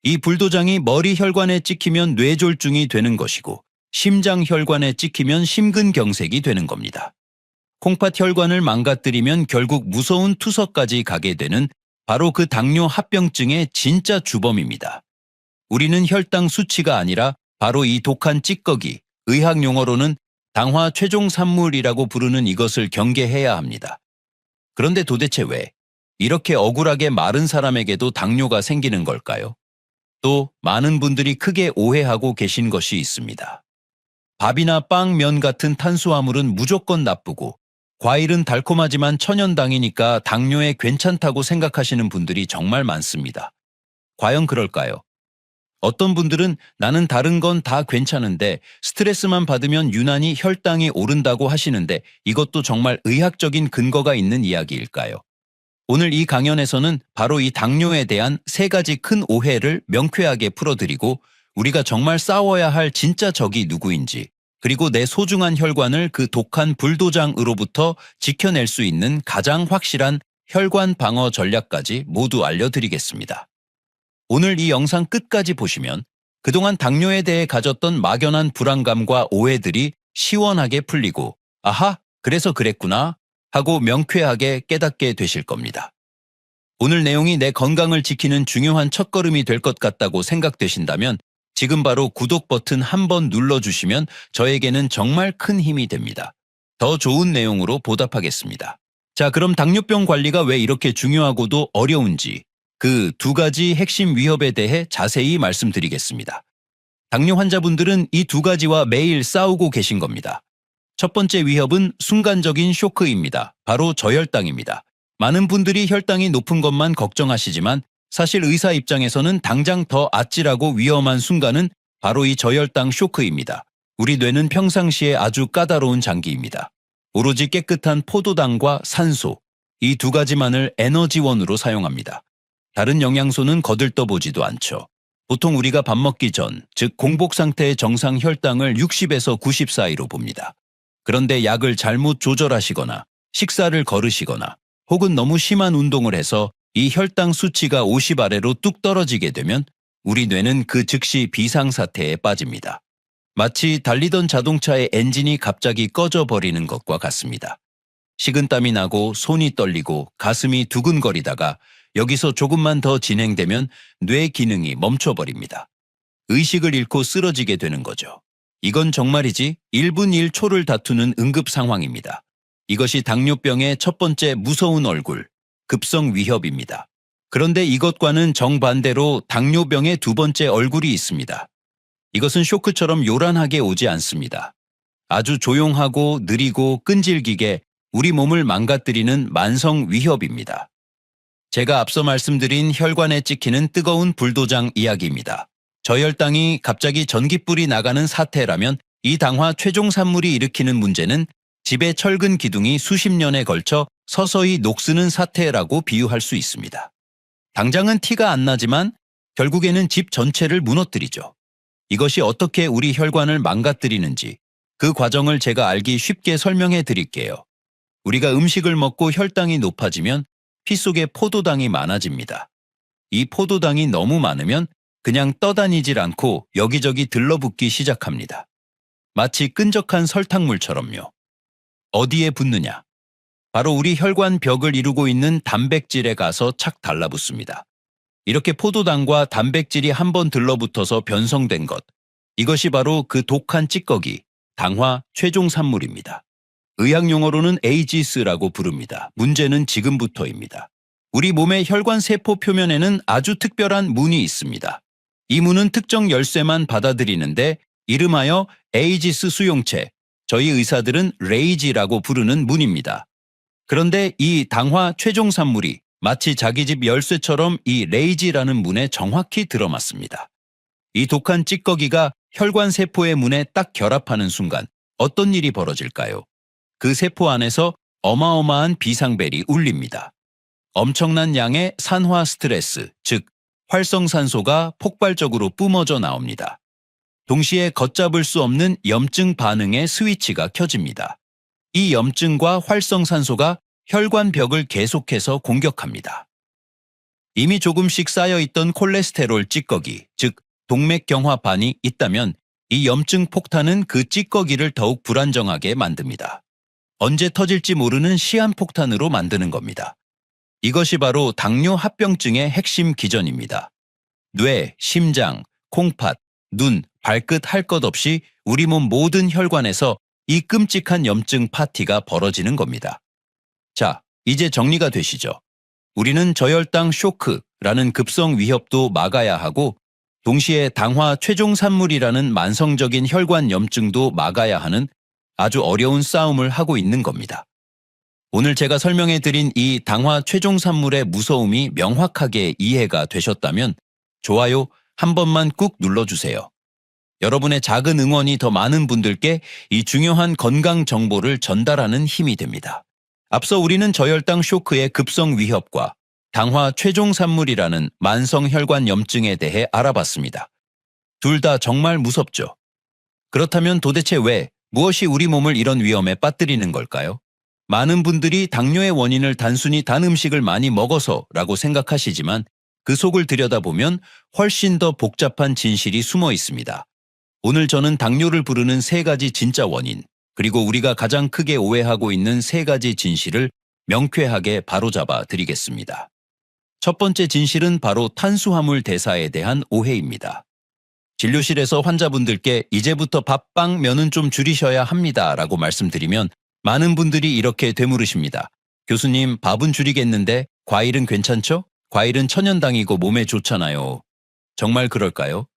이 불도장이 머리 혈관에 찍히면 뇌졸중이 되는 것이고 심장 혈관에 찍히면 심근경색이 되는 겁니다. 콩팥 혈관을 망가뜨리면 결국 무서운 투석까지 가게 되는 바로 그 당뇨 합병증의 진짜 주범입니다. 우리는 혈당 수치가 아니라 바로 이 독한 찌꺼기, 의학 용어로는 당화 최종 산물이라고 부르는 이것을 경계해야 합니다. 그런데 도대체 왜 이렇게 억울하게 마른 사람에게도 당뇨가 생기는 걸까요? 또 많은 분들이 크게 오해하고 계신 것이 있습니다. 밥이나 빵, 면 같은 탄수화물은 무조건 나쁘고 과일은 달콤하지만 천연당이니까 당뇨에 괜찮다고 생각하시는 분들이 정말 많습니다. 과연 그럴까요? 어떤 분들은 나는 다른 건 다 괜찮은데 스트레스만 받으면 유난히 혈당이 오른다고 하시는데 이것도 정말 의학적인 근거가 있는 이야기일까요? 오늘 이 강연에서는 바로 이 당뇨에 대한 3가지 큰 오해를 명쾌하게 풀어드리고 우리가 정말 싸워야 할 진짜 적이 누구인지 그리고 내 소중한 혈관을 그 독한 불도장으로부터 지켜낼 수 있는 가장 확실한 혈관 방어 전략까지 모두 알려드리겠습니다. 오늘 이 영상 끝까지 보시면 그동안 당뇨에 대해 가졌던 막연한 불안감과 오해들이 시원하게 풀리고 아하, 그래서 그랬구나 하고 명쾌하게 깨닫게 되실 겁니다. 오늘 내용이 내 건강을 지키는 중요한 첫걸음이 될 것 같다고 생각되신다면 지금 바로 구독 버튼 한번 눌러주시면 저에게는 정말 큰 힘이 됩니다. 더 좋은 내용으로 보답하겠습니다. 자, 그럼 당뇨병 관리가 왜 이렇게 중요하고도 어려운지 그 2가지 핵심 위협에 대해 자세히 말씀드리겠습니다. 당뇨 환자분들은 이 2가지와 매일 싸우고 계신 겁니다. 첫 번째 위협은 순간적인 쇼크입니다. 바로 저혈당입니다. 많은 분들이 혈당이 높은 것만 걱정하시지만 사실 의사 입장에서는 당장 더 아찔하고 위험한 순간은 바로 이 저혈당 쇼크입니다. 우리 뇌는 평상시에 아주 까다로운 장기입니다. 오로지 깨끗한 포도당과 산소, 이 2가지만을 에너지원으로 사용합니다. 다른 영양소는 거들떠보지도 않죠. 보통 우리가 밥 먹기 전, 즉 공복 상태의 정상 혈당을 60에서 90 사이로 봅니다. 그런데 약을 잘못 조절하시거나 식사를 거르시거나 혹은 너무 심한 운동을 해서 이 혈당 수치가 50 아래로 뚝 떨어지게 되면 우리 뇌는 그 즉시 비상사태에 빠집니다. 마치 달리던 자동차의 엔진이 갑자기 꺼져버리는 것과 같습니다. 식은땀이 나고 손이 떨리고 가슴이 두근거리다가 여기서 조금만 더 진행되면 뇌 기능이 멈춰버립니다. 의식을 잃고 쓰러지게 되는 거죠. 이건 정말이지 1분 1초를 다투는 응급 상황입니다. 이것이 당뇨병의 첫 번째 무서운 얼굴, 급성 위협입니다. 그런데 이것과는 정반대로 당뇨병의 2번째 얼굴이 있습니다. 이것은 쇼크처럼 요란하게 오지 않습니다. 아주 조용하고 느리고 끈질기게 우리 몸을 망가뜨리는 만성 위협입니다. 제가 앞서 말씀드린 혈관에 찍히는 뜨거운 불도장 이야기입니다. 저혈당이 갑자기 전깃불이 나가는 사태라면 이 당화 최종 산물이 일으키는 문제는 집의 철근 기둥이 수십 년에 걸쳐 서서히 녹쓰는 사태라고 비유할 수 있습니다. 당장은 티가 안 나지만 결국에는 집 전체를 무너뜨리죠. 이것이 어떻게 우리 혈관을 망가뜨리는지 그 과정을 제가 알기 쉽게 설명해 드릴게요. 우리가 음식을 먹고 혈당이 높아지면 피 속에 포도당이 많아집니다. 이 포도당이 너무 많으면 그냥 떠다니질 않고 여기저기 들러붙기 시작합니다. 마치 끈적한 설탕물처럼요. 어디에 붙느냐? 바로 우리 혈관 벽을 이루고 있는 단백질에 가서 착 달라붙습니다. 이렇게 포도당과 단백질이 한번 들러붙어서 변성된 것, 이것이 바로 그 독한 찌꺼기, 당화 최종산물입니다. 의학 용어로는 에이지스라고 부릅니다. 문제는 지금부터입니다. 우리 몸의 혈관 세포 표면에는 아주 특별한 문이 있습니다. 이 문은 특정 열쇠만 받아들이는데 이름하여 에이지스 수용체, 저희 의사들은 레이지라고 부르는 문입니다. 그런데 이 당화 최종산물이 마치 자기 집 열쇠처럼 이 레이지라는 문에 정확히 들어맞습니다. 이 독한 찌꺼기가 혈관 세포의 문에 딱 결합하는 순간 어떤 일이 벌어질까요? 그 세포 안에서 어마어마한 비상벨이 울립니다. 엄청난 양의 산화 스트레스, 즉 활성산소가 폭발적으로 뿜어져 나옵니다. 동시에 걷잡을 수 없는 염증 반응의 스위치가 켜집니다. 이 염증과 활성산소가 혈관 벽을 계속해서 공격합니다. 이미 조금씩 쌓여있던 콜레스테롤 찌꺼기, 즉 동맥경화반이 있다면 이 염증 폭탄은 그 찌꺼기를 더욱 불안정하게 만듭니다. 언제 터질지 모르는 시한폭탄으로 만드는 겁니다. 이것이 바로 당뇨 합병증의 핵심 기전입니다. 뇌, 심장, 콩팥, 눈, 발끝 할 것 없이 우리 몸 모든 혈관에서 이 끔찍한 염증 파티가 벌어지는 겁니다. 자, 이제 정리가 되시죠? 우리는 저혈당 쇼크라는 급성 위협도 막아야 하고 동시에 당화 최종산물이라는 만성적인 혈관 염증도 막아야 하는 아주 어려운 싸움을 하고 있는 겁니다. 오늘 제가 설명해드린 이 당화 최종산물의 무서움이 명확하게 이해가 되셨다면 좋아요 한 번만 꾹 눌러주세요. 여러분의 작은 응원이 더 많은 분들께 이 중요한 건강 정보를 전달하는 힘이 됩니다. 앞서 우리는 저혈당 쇼크의 급성 위협과 당화 최종산물이라는 만성혈관 염증에 대해 알아봤습니다. 둘 다 정말 무섭죠. 그렇다면 도대체 왜, 무엇이 우리 몸을 이런 위험에 빠뜨리는 걸까요? 많은 분들이 당뇨의 원인을 단순히 단 음식을 많이 먹어서라고 생각하시지만 그 속을 들여다보면 훨씬 더 복잡한 진실이 숨어 있습니다. 오늘 저는 당뇨를 부르는 세 가지 진짜 원인, 그리고 우리가 가장 크게 오해하고 있는 세 가지 진실을 명쾌하게 바로잡아 드리겠습니다. 첫 번째 진실은 바로 탄수화물 대사에 대한 오해입니다. 진료실에서 환자분들께 이제부터 밥, 빵, 면은 좀 줄이셔야 합니다 라고 말씀드리면 많은 분들이 이렇게 되물으십니다. 교수님, 밥은 줄이겠는데 과일은 괜찮죠? 과일은 천연당이고 몸에 좋잖아요. 정말 그럴까요?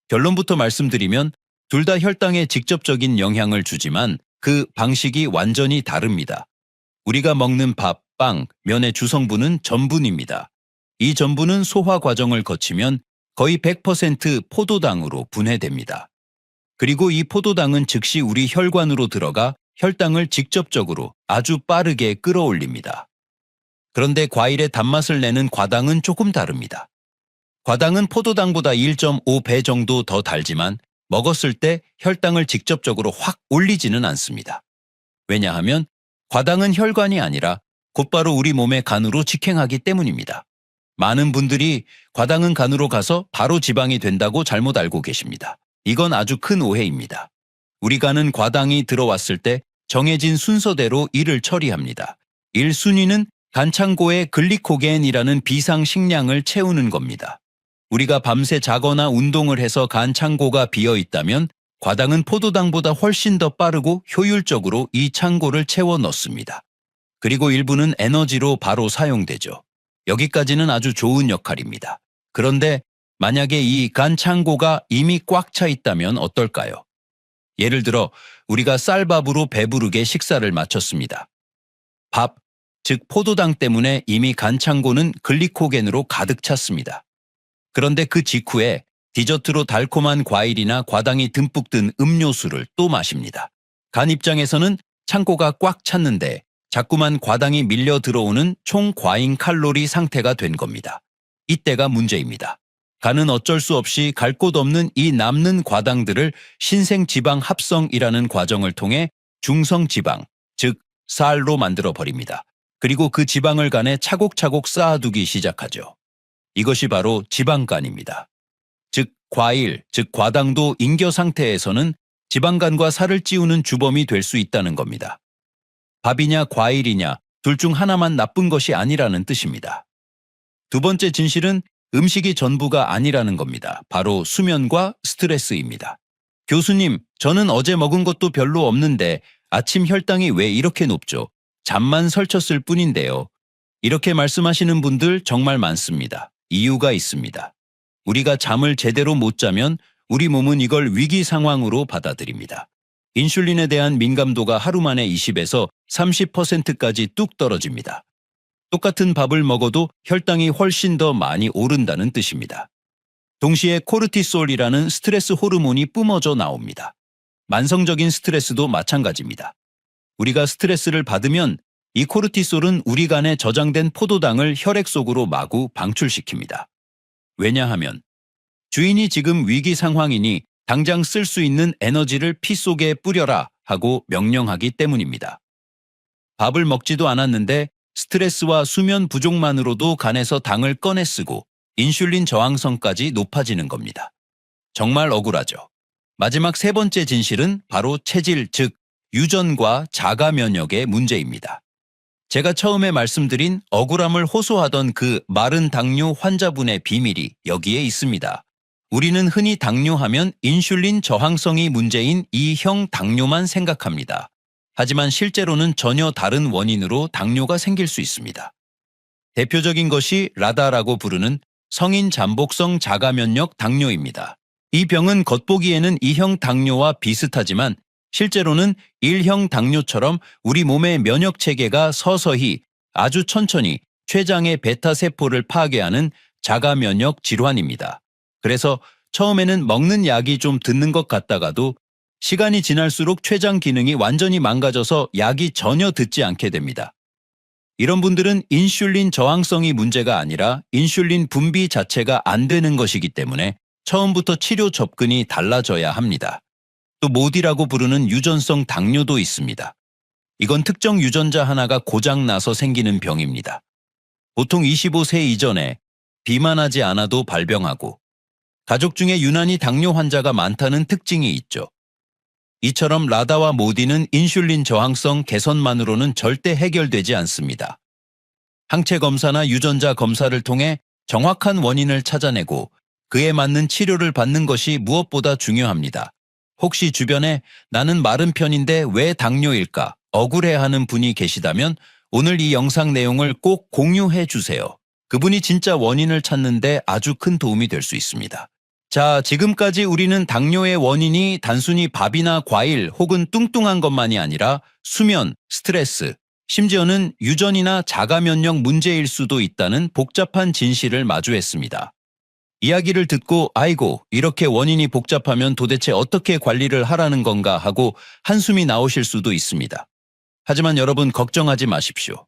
결론부터 말씀드리면 둘 다 혈당에 직접적인 영향을 주지만 그 방식이 완전히 다릅니다. 우리가 먹는 밥, 빵, 면의 주성분은 전분입니다. 이 전분은 소화 과정을 거치면 거의 100% 포도당으로 분해됩니다. 그리고 이 포도당은 즉시 우리 혈관으로 들어가 혈당을 직접적으로 아주 빠르게 끌어올립니다. 그런데 과일의 단맛을 내는 과당은 조금 다릅니다. 과당은 포도당보다 1.5배 정도 더 달지만 먹었을 때 혈당을 직접적으로 확 올리지는 않습니다. 왜냐하면 과당은 혈관이 아니라 곧바로 우리 몸의 간으로 직행하기 때문입니다. 많은 분들이 과당은 간으로 가서 바로 지방이 된다고 잘못 알고 계십니다. 이건 아주 큰 오해입니다. 우리 간은 과당이 들어왔을 때 정해진 순서대로 일을 처리합니다. 1순위는 간창고의 글리코겐이라는 비상 식량을 채우는 겁니다. 우리가 밤새 자거나 운동을 해서 간창고가 비어 있다면 과당은 포도당보다 훨씬 더 빠르고 효율적으로 이 창고를 채워 넣습니다. 그리고 일부는 에너지로 바로 사용되죠. 여기까지는 아주 좋은 역할입니다. 그런데 만약에 이 간창고가 이미 꽉 차 있다면 어떨까요? 예를 들어 우리가 쌀밥으로 배부르게 식사를 마쳤습니다. 밥, 즉 포도당 때문에 이미 간창고는 글리코겐으로 가득 찼습니다. 그런데 그 직후에 디저트로 달콤한 과일이나 과당이 듬뿍 든 음료수를 또 마십니다. 간 입장에서는 창고가 꽉 찼는데 자꾸만 과당이 밀려 들어오는 총과잉 칼로리 상태가 된 겁니다. 이때가 문제입니다. 간은 어쩔 수 없이 갈 곳 없는 이 남는 과당들을 신생지방 합성이라는 과정을 통해 중성지방, 즉 쌀로 만들어 버립니다. 그리고 그 지방을 간에 차곡차곡 쌓아두기 시작하죠. 이것이 바로 지방간입니다. 즉 과일, 즉 과당도 잉겨 상태에서는 지방간과 살을 찌우는 주범이 될 수 있다는 겁니다. 밥이냐 과일이냐 둘 중 하나만 나쁜 것이 아니라는 뜻입니다. 두 번째 진실은 음식이 전부가 아니라는 겁니다. 바로 수면과 스트레스입니다. 교수님, 저는 어제 먹은 것도 별로 없는데 아침 혈당이 왜 이렇게 높죠? 잠만 설쳤을 뿐인데요. 이렇게 말씀하시는 분들 정말 많습니다. 이유가 있습니다. 우리가 잠을 제대로 못 자면 우리 몸은 이걸 위기 상황으로 받아들입니다. 인슐린에 대한 민감도가 하루 만에 20에서 30%까지 뚝 떨어집니다. 똑같은 밥을 먹어도 혈당이 훨씬 더 많이 오른다는 뜻입니다. 동시에 코르티솔이라는 스트레스 호르몬이 뿜어져 나옵니다. 만성적인 스트레스도 마찬가지입니다. 우리가 스트레스를 받으면 이 코르티솔은 우리 간에 저장된 포도당을 혈액 속으로 마구 방출시킵니다. 왜냐하면 주인이 지금 위기 상황이니 당장 쓸 수 있는 에너지를 피 속에 뿌려라 하고 명령하기 때문입니다. 밥을 먹지도 않았는데 스트레스와 수면 부족만으로도 간에서 당을 꺼내 쓰고 인슐린 저항성까지 높아지는 겁니다. 정말 억울하죠. 마지막 세 번째 진실은 바로 체질, 즉 유전과 자가 면역의 문제입니다. 제가 처음에 말씀드린 억울함을 호소하던 그 마른 당뇨 환자분의 비밀이 여기에 있습니다. 우리는 흔히 당뇨하면 인슐린 저항성이 문제인 E형 당뇨만 생각합니다. 하지만 실제로는 전혀 다른 원인으로 당뇨가 생길 수 있습니다. 대표적인 것이 라다라고 부르는 성인 잠복성 자가면역 당뇨입니다. 이 병은 겉보기에는 2형 당뇨와 비슷하지만 실제로는 1형 당뇨처럼 우리 몸의 면역 체계가 서서히 아주 천천히 췌장의 베타 세포를 파괴하는 자가면역 질환입니다. 그래서 처음에는 먹는 약이 좀 듣는 것 같다가도 시간이 지날수록 췌장 기능이 완전히 망가져서 약이 전혀 듣지 않게 됩니다. 이런 분들은 인슐린 저항성이 문제가 아니라 인슐린 분비 자체가 안 되는 것이기 때문에 처음부터 치료 접근이 달라져야 합니다. 또 모디라고 부르는 유전성 당뇨도 있습니다. 이건 특정 유전자 하나가 고장나서 생기는 병입니다. 보통 25세 이전에 비만하지 않아도 발병하고 가족 중에 유난히 당뇨 환자가 많다는 특징이 있죠. 이처럼 라다와 모디는 인슐린 저항성 개선만으로는 절대 해결되지 않습니다. 항체 검사나 유전자 검사를 통해 정확한 원인을 찾아내고 그에 맞는 치료를 받는 것이 무엇보다 중요합니다. 혹시 주변에 나는 마른 편인데 왜 당뇨일까 억울해하는 분이 계시다면 오늘 이 영상 내용을 꼭 공유해 주세요. 그분이 진짜 원인을 찾는데 아주 큰 도움이 될 수 있습니다. 자, 지금까지 우리는 당뇨의 원인이 단순히 밥이나 과일 혹은 뚱뚱한 것만이 아니라 수면, 스트레스, 심지어는 유전이나 자가면역 문제일 수도 있다는 복잡한 진실을 마주했습니다. 이야기를 듣고 아이고 이렇게 원인이 복잡하면 도대체 어떻게 관리를 하라는 건가 하고 한숨이 나오실 수도 있습니다. 하지만 여러분 걱정하지 마십시오.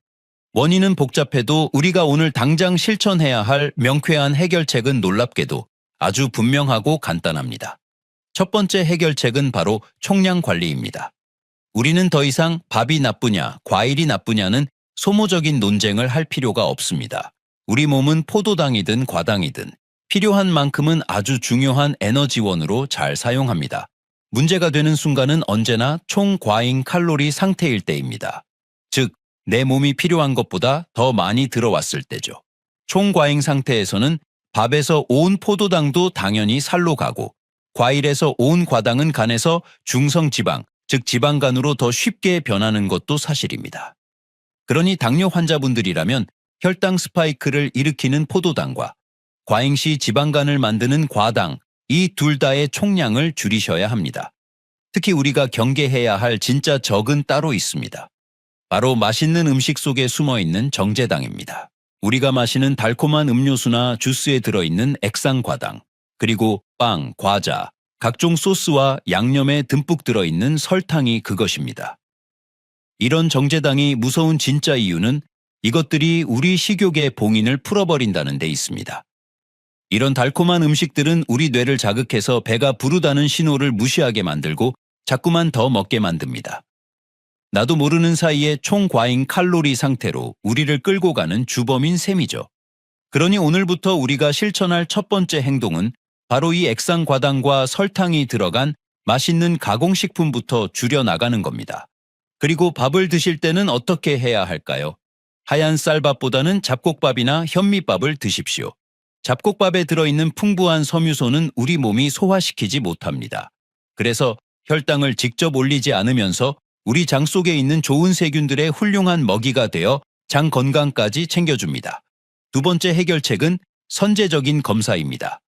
원인은 복잡해도 우리가 오늘 당장 실천해야 할 명쾌한 해결책은 놀랍게도 아주 분명하고 간단합니다. 첫 번째 해결책은 바로 총량 관리입니다. 우리는 더 이상 밥이 나쁘냐, 과일이 나쁘냐는 소모적인 논쟁을 할 필요가 없습니다. 우리 몸은 포도당이든 과당이든 필요한 만큼은 아주 중요한 에너지원으로 잘 사용합니다. 문제가 되는 순간은 언제나 총과잉 칼로리 상태일 때입니다. 즉, 내 몸이 필요한 것보다 더 많이 들어왔을 때죠. 총과잉 상태에서는 밥에서 온 포도당도 당연히 살로 가고 과일에서 온 과당은 간에서 중성지방, 즉 지방간으로 더 쉽게 변하는 것도 사실입니다. 그러니 당뇨 환자분들이라면 혈당 스파이크를 일으키는 포도당과 과잉 시 지방간을 만드는 과당, 이 둘 다의 총량을 줄이셔야 합니다. 특히 우리가 경계해야 할 진짜 적은 따로 있습니다. 바로 맛있는 음식 속에 숨어있는 정제당입니다. 우리가 마시는 달콤한 음료수나 주스에 들어있는 액상과당, 그리고 빵, 과자, 각종 소스와 양념에 듬뿍 들어있는 설탕이 그것입니다. 이런 정제당이 무서운 진짜 이유는 이것들이 우리 식욕의 봉인을 풀어버린다는 데 있습니다. 이런 달콤한 음식들은 우리 뇌를 자극해서 배가 부르다는 신호를 무시하게 만들고 자꾸만 더 먹게 만듭니다. 나도 모르는 사이에 총과잉 칼로리 상태로 우리를 끌고 가는 주범인 셈이죠. 그러니 오늘부터 우리가 실천할 첫 번째 행동은 바로 이 액상과당과 설탕이 들어간 맛있는 가공식품부터 줄여나가는 겁니다. 그리고 밥을 드실 때는 어떻게 해야 할까요? 하얀 쌀밥보다는 잡곡밥이나 현미밥을 드십시오. 잡곡밥에 들어있는 풍부한 섬유소는 우리 몸이 소화시키지 못합니다. 그래서 혈당을 직접 올리지 않으면서 우리 장 속에 있는 좋은 세균들의 훌륭한 먹이가 되어 장 건강까지 챙겨줍니다. 두 번째 해결책은 선제적인 검사입니다.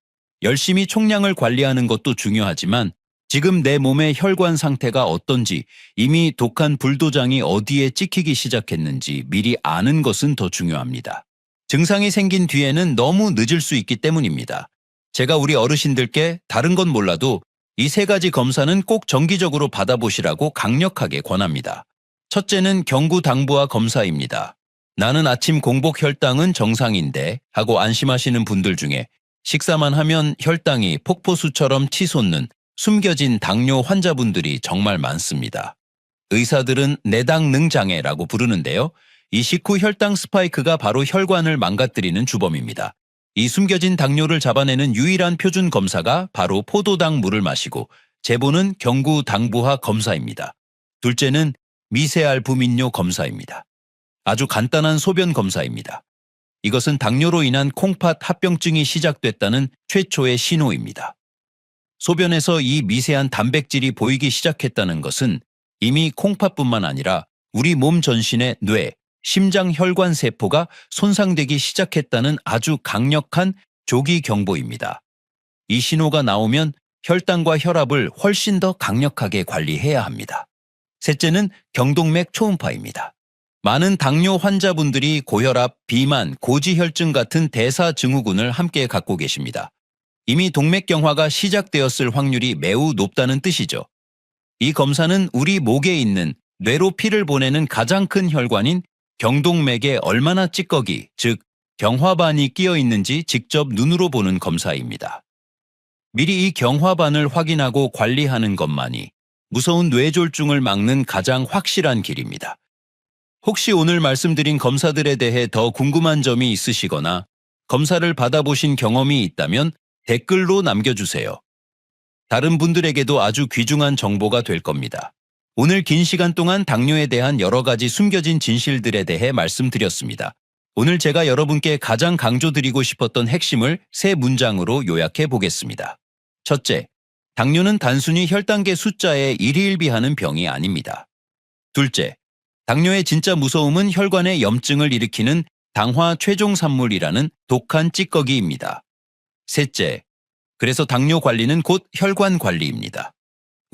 열심히 총량을 관리하는 것도 중요하지만 지금 내 몸의 혈관 상태가 어떤지, 이미 독한 불도장이 어디에 찍히기 시작했는지 미리 아는 것은 더 중요합니다. 증상이 생긴 뒤에는 너무 늦을 수 있기 때문입니다. 제가 우리 어르신들께 다른 건 몰라도 이 세 가지 검사는 꼭 정기적으로 받아보시라고 강력하게 권합니다. 첫째는 경구당부화 검사입니다. 나는 아침 공복 혈당은 정상인데 하고 안심하시는 분들 중에 식사만 하면 혈당이 폭포수처럼 치솟는 숨겨진 당뇨 환자분들이 정말 많습니다. 의사들은 내당능장애라고 부르는데요. 이 식후 혈당 스파이크가 바로 혈관을 망가뜨리는 주범입니다. 이 숨겨진 당뇨를 잡아내는 유일한 표준 검사가 바로 포도당 물을 마시고, 제보는 경구당부화 검사입니다. 둘째는 미세알부민뇨 검사입니다. 아주 간단한 소변 검사입니다. 이것은 당뇨로 인한 콩팥 합병증이 시작됐다는 최초의 신호입니다. 소변에서 이 미세한 단백질이 보이기 시작했다는 것은 이미 콩팥뿐만 아니라 우리 몸 전신의 뇌, 심장 혈관 세포가 손상되기 시작했다는 아주 강력한 조기 경보입니다. 이 신호가 나오면 혈당과 혈압을 훨씬 더 강력하게 관리해야 합니다. 셋째는 경동맥 초음파입니다. 많은 당뇨 환자분들이 고혈압, 비만, 고지혈증 같은 대사증후군을 함께 갖고 계십니다. 이미 동맥경화가 시작되었을 확률이 매우 높다는 뜻이죠. 이 검사는 우리 목에 있는 뇌로 피를 보내는 가장 큰 혈관인 경동맥에 얼마나 찌꺼기, 즉 경화반이 끼어 있는지 직접 눈으로 보는 검사입니다. 미리 이 경화반을 확인하고 관리하는 것만이 무서운 뇌졸중을 막는 가장 확실한 길입니다. 혹시 오늘 말씀드린 검사들에 대해 더 궁금한 점이 있으시거나 검사를 받아보신 경험이 있다면 댓글로 남겨주세요. 다른 분들에게도 아주 귀중한 정보가 될 겁니다. 오늘 긴 시간 동안 당뇨에 대한 여러 가지 숨겨진 진실들에 대해 말씀드렸습니다. 오늘 제가 여러분께 가장 강조드리고 싶었던 핵심을 세 문장으로 요약해 보겠습니다. 첫째, 당뇨는 단순히 혈당계 숫자에 일희일비하는 병이 아닙니다. 둘째, 당뇨의 진짜 무서움은 혈관에 염증을 일으키는 당화 최종산물이라는 독한 찌꺼기입니다. 셋째, 그래서 당뇨 관리는 곧 혈관 관리입니다.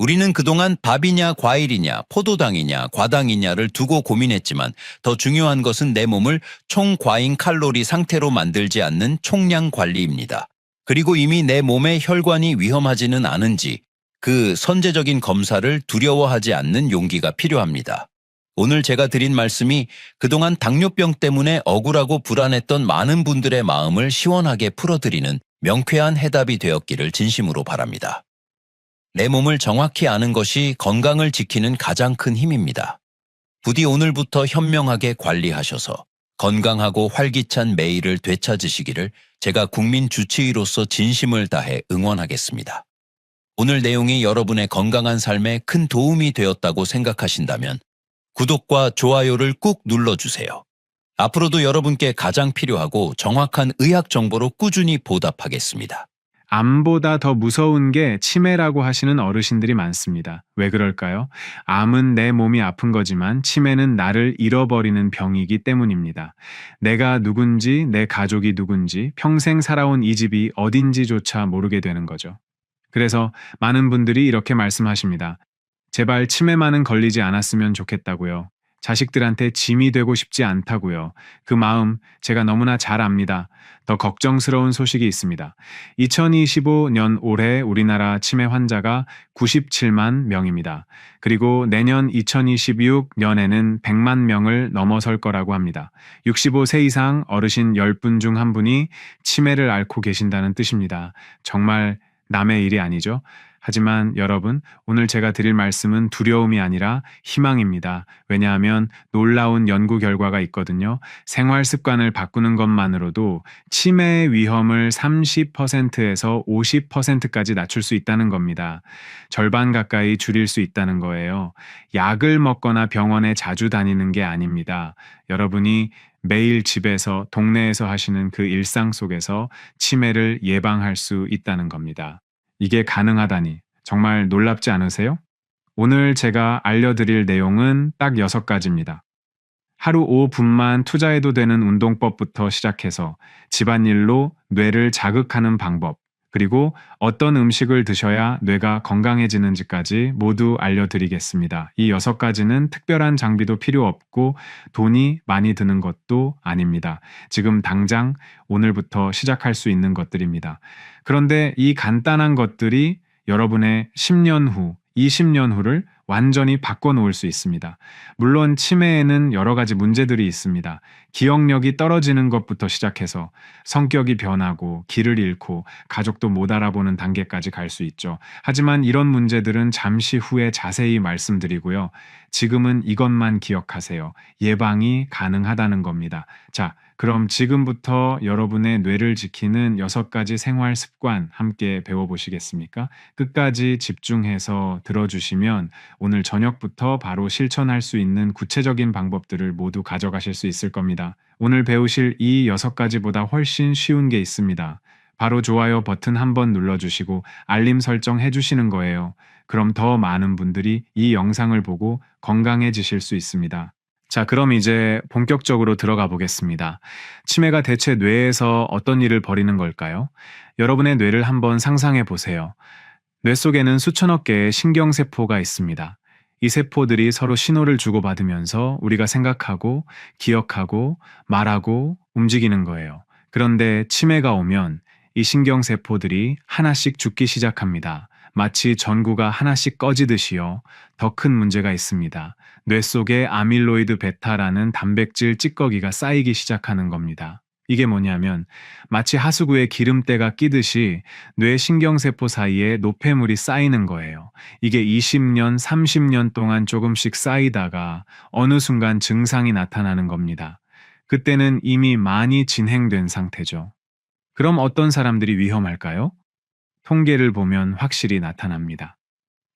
우리는 그동안 밥이냐 과일이냐 포도당이냐 과당이냐를 두고 고민했지만 더 중요한 것은 내 몸을 총과잉 칼로리 상태로 만들지 않는 총량 관리입니다. 그리고 이미 내 몸의 혈관이 위험하지는 않은지 그 선제적인 검사를 두려워하지 않는 용기가 필요합니다. 오늘 제가 드린 말씀이 그동안 당뇨병 때문에 억울하고 불안했던 많은 분들의 마음을 시원하게 풀어드리는 명쾌한 해답이 되었기를 진심으로 바랍니다. 내 몸을 정확히 아는 것이 건강을 지키는 가장 큰 힘입니다. 부디 오늘부터 현명하게 관리하셔서 건강하고 활기찬 매일을 되찾으시기를 제가 국민 주치의로서 진심을 다해 응원하겠습니다. 오늘 내용이 여러분의 건강한 삶에 큰 도움이 되었다고 생각하신다면 구독과 좋아요를 꾹 눌러주세요. 앞으로도 여러분께 가장 필요하고 정확한 의학 정보로 꾸준히 보답하겠습니다. 암보다 더 무서운 게 치매라고 하시는 어르신들이 많습니다. 왜 그럴까요? 암은 내 몸이 아픈 거지만 치매는 나를 잃어버리는 병이기 때문입니다. 내가 누군지, 내 가족이 누군지, 평생 살아온 이 집이 어딘지조차 모르게 되는 거죠. 그래서 많은 분들이 이렇게 말씀하십니다. 제발 치매만은 걸리지 않았으면 좋겠다고요. 자식들한테 짐이 되고 싶지 않다고요. 그 마음 제가 너무나 잘 압니다. 더 걱정스러운 소식이 있습니다. 2025년 올해 우리나라 치매 환자가 97만 명입니다. 그리고 내년 2026년에는 100만 명을 넘어설 거라고 합니다. 65세 이상 어르신 10분 중 1분이 치매를 앓고 계신다는 뜻입니다. 정말 남의 일이 아니죠. 하지만 여러분, 오늘 제가 드릴 말씀은 두려움이 아니라 희망입니다. 왜냐하면 놀라운 연구 결과가 있거든요. 생활 습관을 바꾸는 것만으로도 치매의 위험을 30%에서 50%까지 낮출 수 있다는 겁니다. 절반 가까이 줄일 수 있다는 거예요. 약을 먹거나 병원에 자주 다니는 게 아닙니다. 여러분이 매일 집에서, 동네에서 하시는 그 일상 속에서 치매를 예방할 수 있다는 겁니다. 이게 가능하다니 정말 놀랍지 않으세요? 오늘 제가 알려드릴 내용은 딱 6가지입니다. 하루 5분만 투자해도 되는 운동법부터 시작해서 집안일로 뇌를 자극하는 방법, 그리고 어떤 음식을 드셔야 뇌가 건강해지는지까지 모두 알려드리겠습니다. 이 6가지는 특별한 장비도 필요 없고 돈이 많이 드는 것도 아닙니다. 지금 당장 오늘부터 시작할 수 있는 것들입니다. 그런데 이 간단한 것들이 여러분의 10년 후, 20년 후를 완전히 바꿔놓을 수 있습니다. 물론 치매에는 여러 가지 문제들이 있습니다. 기억력이 떨어지는 것부터 시작해서 성격이 변하고 길을 잃고 가족도 못 알아보는 단계까지 갈 수 있죠. 하지만 이런 문제들은 잠시 후에 자세히 말씀드리고요. 지금은 이것만 기억하세요. 예방이 가능하다는 겁니다. 자, 그럼 지금부터 여러분의 뇌를 지키는 6가지 생활 습관 함께 배워보시겠습니까? 끝까지 집중해서 들어주시면 오늘 저녁부터 바로 실천할 수 있는 구체적인 방법들을 모두 가져가실 수 있을 겁니다. 오늘 배우실 이 6가지보다 훨씬 쉬운 게 있습니다. 바로 좋아요 버튼 한번 눌러주시고 알림 설정 해주시는 거예요. 그럼 더 많은 분들이 이 영상을 보고 건강해지실 수 있습니다. 자, 그럼 이제 본격적으로 들어가 보겠습니다. 치매가 대체 뇌에서 어떤 일을 벌이는 걸까요? 여러분의 뇌를 한번 상상해 보세요. 뇌 속에는 수천억 개의 신경세포가 있습니다. 이 세포들이 서로 신호를 주고받으면서 우리가 생각하고, 기억하고, 말하고, 움직이는 거예요. 그런데 치매가 오면 이 신경세포들이 하나씩 죽기 시작합니다. 마치 전구가 하나씩 꺼지듯이요. 더 큰 문제가 있습니다. 뇌 속에 아밀로이드 베타라는 단백질 찌꺼기가 쌓이기 시작하는 겁니다. 이게 뭐냐면 마치 하수구에 기름때가 끼듯이 뇌 신경세포 사이에 노폐물이 쌓이는 거예요. 이게 20년, 30년 동안 조금씩 쌓이다가 어느 순간 증상이 나타나는 겁니다. 그때는 이미 많이 진행된 상태죠. 그럼 어떤 사람들이 위험할까요? 통계를 보면 확실히 나타납니다.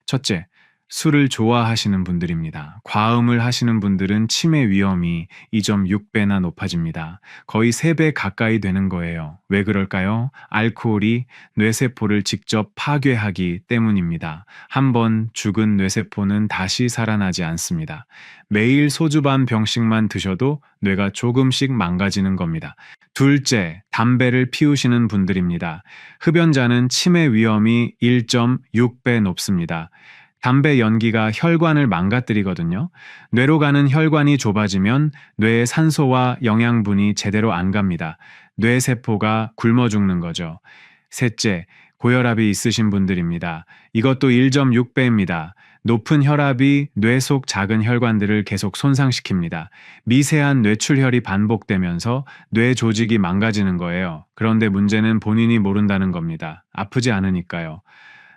첫째, 술을 좋아하시는 분들입니다. 과음을 하시는 분들은 치매 위험이 2.6배나 높아집니다. 거의 3배 가까이 되는 거예요. 왜 그럴까요? 알코올이 뇌세포를 직접 파괴하기 때문입니다. 한번 죽은 뇌세포는 다시 살아나지 않습니다. 매일 소주 반 병씩만 드셔도 뇌가 조금씩 망가지는 겁니다. 둘째, 담배를 피우시는 분들입니다. 흡연자는 치매 위험이 1.6배 높습니다. 담배 연기가 혈관을 망가뜨리거든요. 뇌로 가는 혈관이 좁아지면 뇌의 산소와 영양분이 제대로 안 갑니다. 뇌세포가 굶어 죽는 거죠. 셋째, 고혈압이 있으신 분들입니다. 이것도 1.6배입니다. 높은 혈압이 뇌 속 작은 혈관들을 계속 손상시킵니다. 미세한 뇌출혈이 반복되면서 뇌 조직이 망가지는 거예요. 그런데 문제는 본인이 모른다는 겁니다. 아프지 않으니까요.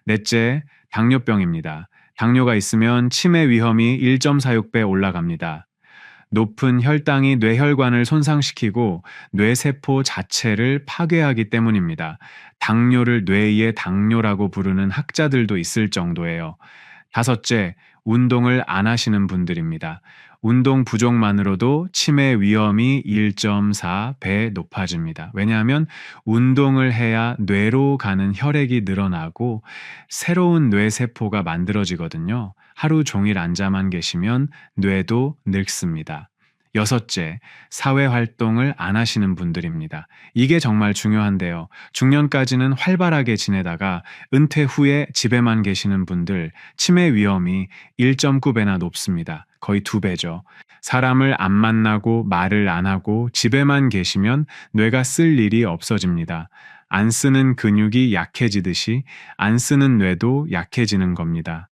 넷째, 당뇨병입니다. 당뇨가 있으면 치매 위험이 1.46배 올라갑니다. 높은 혈당이 뇌혈관을 손상시키고 뇌세포 자체를 파괴하기 때문입니다. 당뇨를 뇌의 당뇨라고 부르는 학자들도 있을 정도예요. 다섯째, 운동을 안 하시는 분들입니다. 운동 부족만으로도 치매 위험이 1.4배 높아집니다. 왜냐하면 운동을 해야 뇌로 가는 혈액이 늘어나고 새로운 뇌세포가 만들어지거든요. 하루 종일 앉아만 계시면 뇌도 늙습니다. 여섯째, 사회활동을 안 하시는 분들입니다. 이게 정말 중요한데요. 중년까지는 활발하게 지내다가 은퇴 후에 집에만 계시는 분들, 치매 위험이 1.9배나 높습니다. 거의 2배죠. 사람을 안 만나고 말을 안 하고 집에만 계시면 뇌가 쓸 일이 없어집니다. 안 쓰는 근육이 약해지듯이 안 쓰는 뇌도 약해지는 겁니다.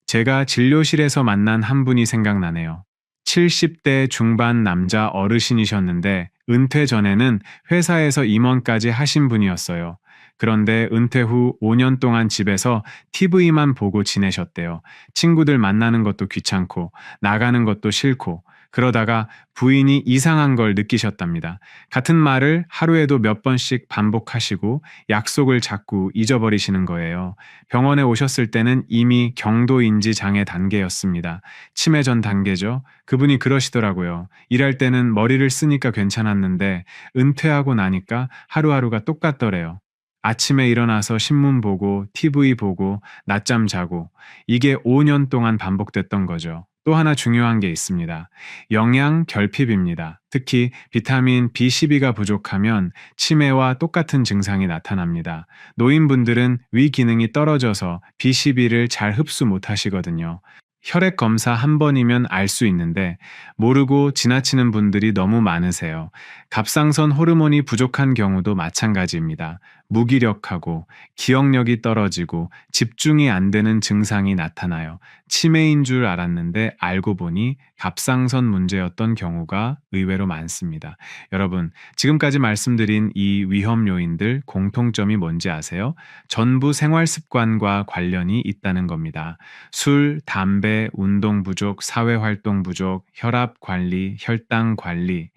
제가 진료실에서 만난 한 분이 생각나네요. 70대 중반 남자 어르신이셨는데 은퇴 전에는 회사에서 임원까지 하신 분이었어요. 그런데 은퇴 후 5년 동안 집에서 TV만 보고 지내셨대요. 친구들 만나는 것도 귀찮고 나가는 것도 싫고 그러다가 부인이 이상한 걸 느끼셨답니다. 같은 말을 하루에도 몇 번씩 반복하시고 약속을 자꾸 잊어버리시는 거예요. 병원에 오셨을 때는 이미 경도인지 장애 단계였습니다. 치매 전 단계죠. 그분이 그러시더라고요. 일할 때는 머리를 쓰니까 괜찮았는데 은퇴하고 나니까 하루하루가 똑같더래요. 아침에 일어나서 신문 보고 TV 보고 낮잠 자고 이게 5년 동안 반복됐던 거죠. 또 하나 중요한 게 있습니다. 영양 결핍입니다. 특히 비타민 B12가 부족하면 치매와 똑같은 증상이 나타납니다. 노인분들은 위 기능이 떨어져서 B12를 잘 흡수 못 하시거든요. 혈액 검사 한 번이면 알 수 있는데 모르고 지나치는 분들이 너무 많으세요. 갑상선 호르몬이 부족한 경우도 마찬가지입니다. 무기력하고 기억력이 떨어지고 집중이 안 되는 증상이 나타나요. 치매인 줄 알았는데 알고 보니 갑상선 문제였던 경우가 의외로 많습니다. 여러분, 지금까지 말씀드린 이 위험 요인들 공통점이 뭔지 아세요? 전부 생활 습관과 관련이 있다는 겁니다. 술, 담배, 운동 부족, 사회활동 부족, 혈압 관리, 혈당 관리.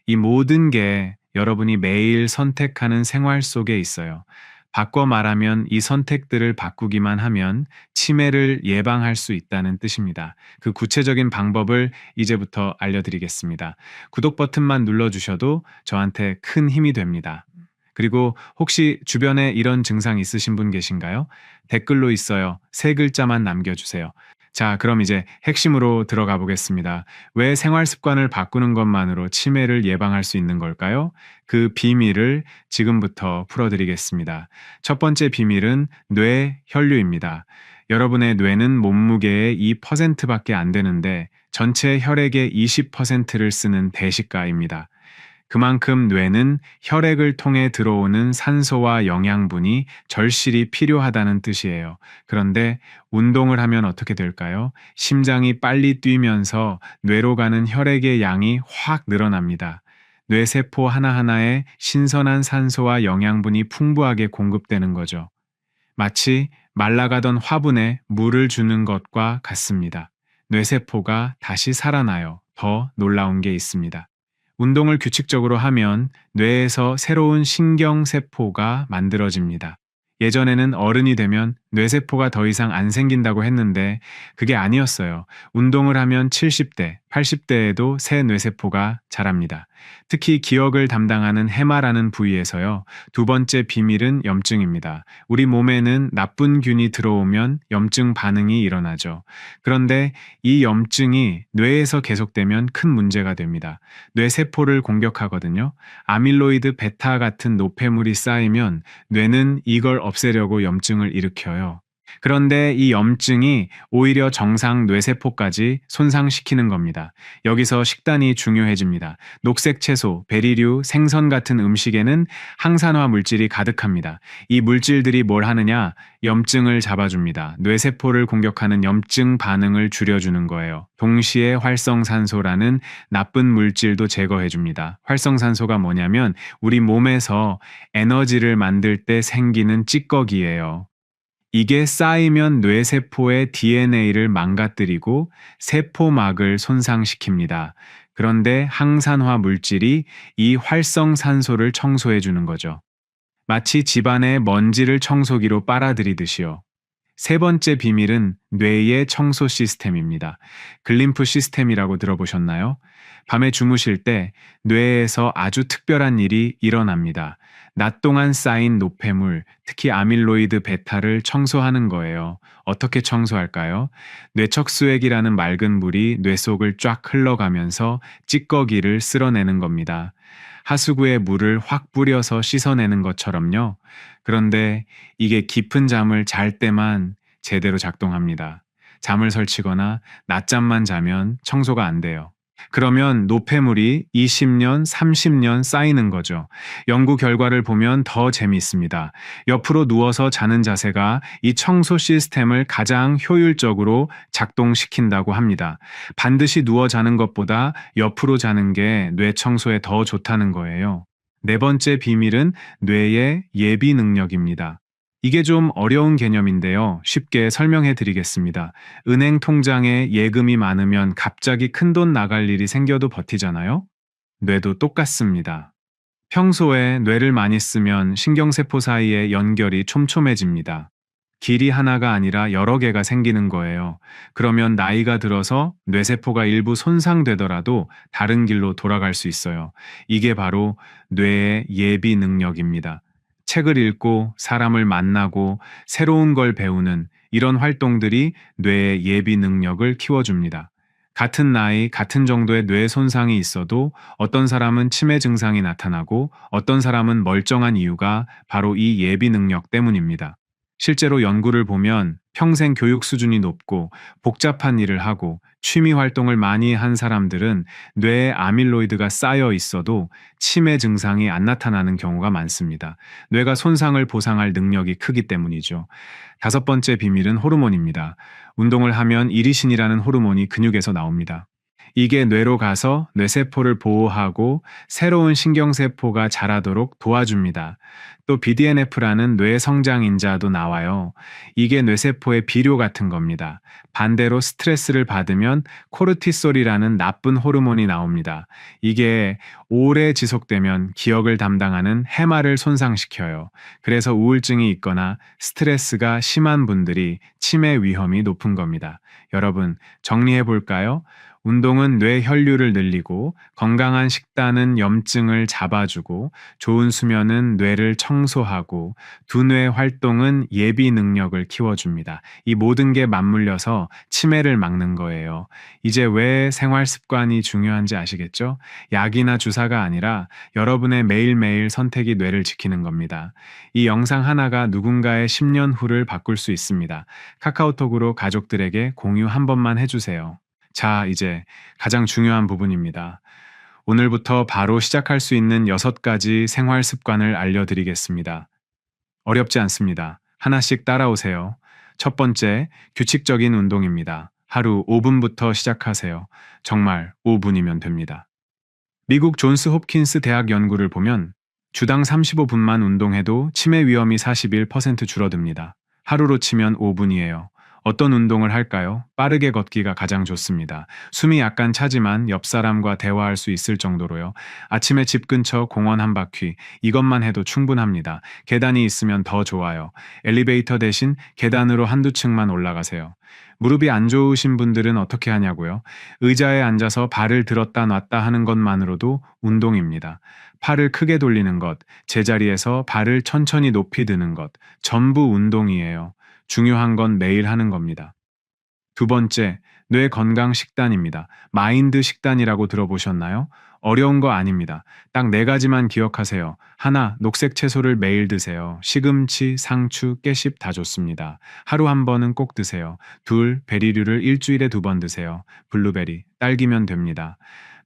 이 모든 게 여러분이 매일 선택하는 생활 속에 있어요. 바꿔 말하면 이 선택들을 바꾸기만 하면 치매를 예방할 수 있다는 뜻입니다. 그 구체적인 방법을 이제부터 알려드리겠습니다. 구독 버튼만 눌러주셔도 저한테 큰 힘이 됩니다. 그리고 혹시 주변에 이런 증상 있으신 분 계신가요? 댓글로 있어요. 3글자만 남겨주세요. 자, 그럼 이제 핵심으로 들어가 보겠습니다. 왜 생활 습관을 바꾸는 것만으로 치매를 예방할 수 있는 걸까요? 그 비밀을 지금부터 풀어드리겠습니다. 첫 번째 비밀은 뇌 혈류입니다. 여러분의 뇌는 몸무게의 2%밖에 안 되는데 전체 혈액의 20%를 쓰는 대식가입니다. 그만큼 뇌는 혈액을 통해 들어오는 산소와 영양분이 절실히 필요하다는 뜻이에요. 그런데 운동을 하면 어떻게 될까요? 심장이 빨리 뛰면서 뇌로 가는 혈액의 양이 확 늘어납니다. 뇌세포 하나하나에 신선한 산소와 영양분이 풍부하게 공급되는 거죠. 마치 말라가던 화분에 물을 주는 것과 같습니다. 뇌세포가 다시 살아나요. 더 놀라운 게 있습니다. 운동을 규칙적으로 하면 뇌에서 새로운 신경세포가 만들어집니다. 예전에는 어른이 되면 뇌세포가 더 이상 안 생긴다고 했는데 그게 아니었어요. 운동을 하면 70대, 80대에도 새 뇌세포가 자랍니다. 특히 기억을 담당하는 해마라는 부위에서요. 두 번째 비밀은 염증입니다. 우리 몸에는 나쁜 균이 들어오면 염증 반응이 일어나죠. 그런데 이 염증이 뇌에서 계속되면 큰 문제가 됩니다. 뇌세포를 공격하거든요. 아밀로이드 베타 같은 노폐물이 쌓이면 뇌는 이걸 없애려고 염증을 일으켜요. 그런데 이 염증이 오히려 정상 뇌세포까지 손상시키는 겁니다. 여기서 식단이 중요해집니다. 녹색 채소, 베리류, 생선 같은 음식에는 항산화 물질이 가득합니다. 이 물질들이 뭘 하느냐? 염증을 잡아줍니다. 뇌세포를 공격하는 염증 반응을 줄여주는 거예요. 동시에 활성산소라는 나쁜 물질도 제거해줍니다. 활성산소가 뭐냐면 우리 몸에서 에너지를 만들 때 생기는 찌꺼기예요. 이게 쌓이면 뇌세포의 DNA를 망가뜨리고 세포막을 손상시킵니다. 그런데 항산화 물질이 이 활성산소를 청소해 주는 거죠. 마치 집안의 먼지를 청소기로 빨아들이듯이요. 세 번째 비밀은 뇌의 청소 시스템입니다. 글림프 시스템이라고 들어보셨나요? 밤에 주무실 때 뇌에서 아주 특별한 일이 일어납니다. 낮 동안 쌓인 노폐물, 특히 아밀로이드 베타를 청소하는 거예요. 어떻게 청소할까요? 뇌척수액이라는 맑은 물이 뇌 속을 쫙 흘러가면서 찌꺼기를 쓸어내는 겁니다. 하수구에 물을 확 뿌려서 씻어내는 것처럼요. 그런데 이게 깊은 잠을 잘 때만 제대로 작동합니다. 잠을 설치거나 낮잠만 자면 청소가 안 돼요. 그러면 노폐물이 20년, 30년 쌓이는 거죠. 연구 결과를 보면 더 재미있습니다. 옆으로 누워서 자는 자세가 이 청소 시스템을 가장 효율적으로 작동시킨다고 합니다. 반드시 누워 자는 것보다 옆으로 자는 게 뇌 청소에 더 좋다는 거예요. 네 번째 비밀은 뇌의 예비 능력입니다. 이게 좀 어려운 개념인데요. 쉽게 설명해 드리겠습니다. 은행 통장에 예금이 많으면 갑자기 큰돈 나갈 일이 생겨도 버티잖아요? 뇌도 똑같습니다. 평소에 뇌를 많이 쓰면 신경세포 사이의 연결이 촘촘해집니다. 길이 하나가 아니라 여러 개가 생기는 거예요. 그러면 나이가 들어서 뇌세포가 일부 손상되더라도 다른 길로 돌아갈 수 있어요. 이게 바로 뇌의 예비 능력입니다. 책을 읽고 사람을 만나고 새로운 걸 배우는 이런 활동들이 뇌의 예비 능력을 키워줍니다. 같은 나이, 같은 정도의 뇌 손상이 있어도 어떤 사람은 치매 증상이 나타나고 어떤 사람은 멀쩡한 이유가 바로 이 예비 능력 때문입니다. 실제로 연구를 보면 평생 교육 수준이 높고 복잡한 일을 하고 취미 활동을 많이 한 사람들은 뇌에 아밀로이드가 쌓여 있어도 치매 증상이 안 나타나는 경우가 많습니다. 뇌가 손상을 보상할 능력이 크기 때문이죠. 다섯 번째 비밀은 호르몬입니다. 운동을 하면 이리신이라는 호르몬이 근육에서 나옵니다. 이게 뇌로 가서 뇌세포를 보호하고 새로운 신경세포가 자라도록 도와줍니다. 또 BDNF라는 뇌 성장인자도 나와요. 이게 뇌세포의 비료 같은 겁니다. 반대로 스트레스를 받으면 코르티솔이라는 나쁜 호르몬이 나옵니다. 이게 오래 지속되면 기억을 담당하는 해마를 손상시켜요. 그래서 우울증이 있거나 스트레스가 심한 분들이 치매 위험이 높은 겁니다. 여러분, 정리해 볼까요? 운동은 뇌 혈류를 늘리고 건강한 식단은 염증을 잡아주고 좋은 수면은 뇌를 청소하고 두뇌 활동은 예비 능력을 키워줍니다. 이 모든 게 맞물려서 치매를 막는 거예요. 이제 왜 생활 습관이 중요한지 아시겠죠? 약이나 주사가 아니라 여러분의 매일매일 선택이 뇌를 지키는 겁니다. 이 영상 하나가 누군가의 10년 후를 바꿀 수 있습니다. 카카오톡으로 가족들에게 공유 한 번만 해주세요. 자, 이제 가장 중요한 부분입니다. 오늘부터 바로 시작할 수 있는 6가지 생활 습관을 알려드리겠습니다. 어렵지 않습니다. 하나씩 따라오세요. 첫 번째, 규칙적인 운동입니다. 하루 5분부터 시작하세요. 정말 5분이면 됩니다. 미국 존스 홉킨스 대학 연구를 보면 주당 35분만 운동해도 치매 위험이 41% 줄어듭니다. 하루로 치면 5분이에요. 어떤 운동을 할까요? 빠르게 걷기가 가장 좋습니다. 숨이 약간 차지만 옆 사람과 대화할 수 있을 정도로요. 아침에 집 근처 공원 한 바퀴, 이것만 해도 충분합니다. 계단이 있으면 더 좋아요. 엘리베이터 대신 계단으로 한두 층만 올라가세요. 무릎이 안 좋으신 분들은 어떻게 하냐고요? 의자에 앉아서 발을 들었다 놨다 하는 것만으로도 운동입니다. 팔을 크게 돌리는 것, 제자리에서 발을 천천히 높이 드는 것, 전부 운동이에요. 중요한 건 매일 하는 겁니다. 두 번째, 뇌 건강 식단입니다. 마인드 식단이라고 들어보셨나요? 어려운 거 아닙니다. 딱 4가지만 기억하세요. 하나, 녹색 채소를 매일 드세요. 시금치, 상추, 깨씹 다 좋습니다. 하루 한 번은 꼭 드세요. 둘, 베리류를 일주일에 2번 드세요. 블루베리, 딸기면 됩니다.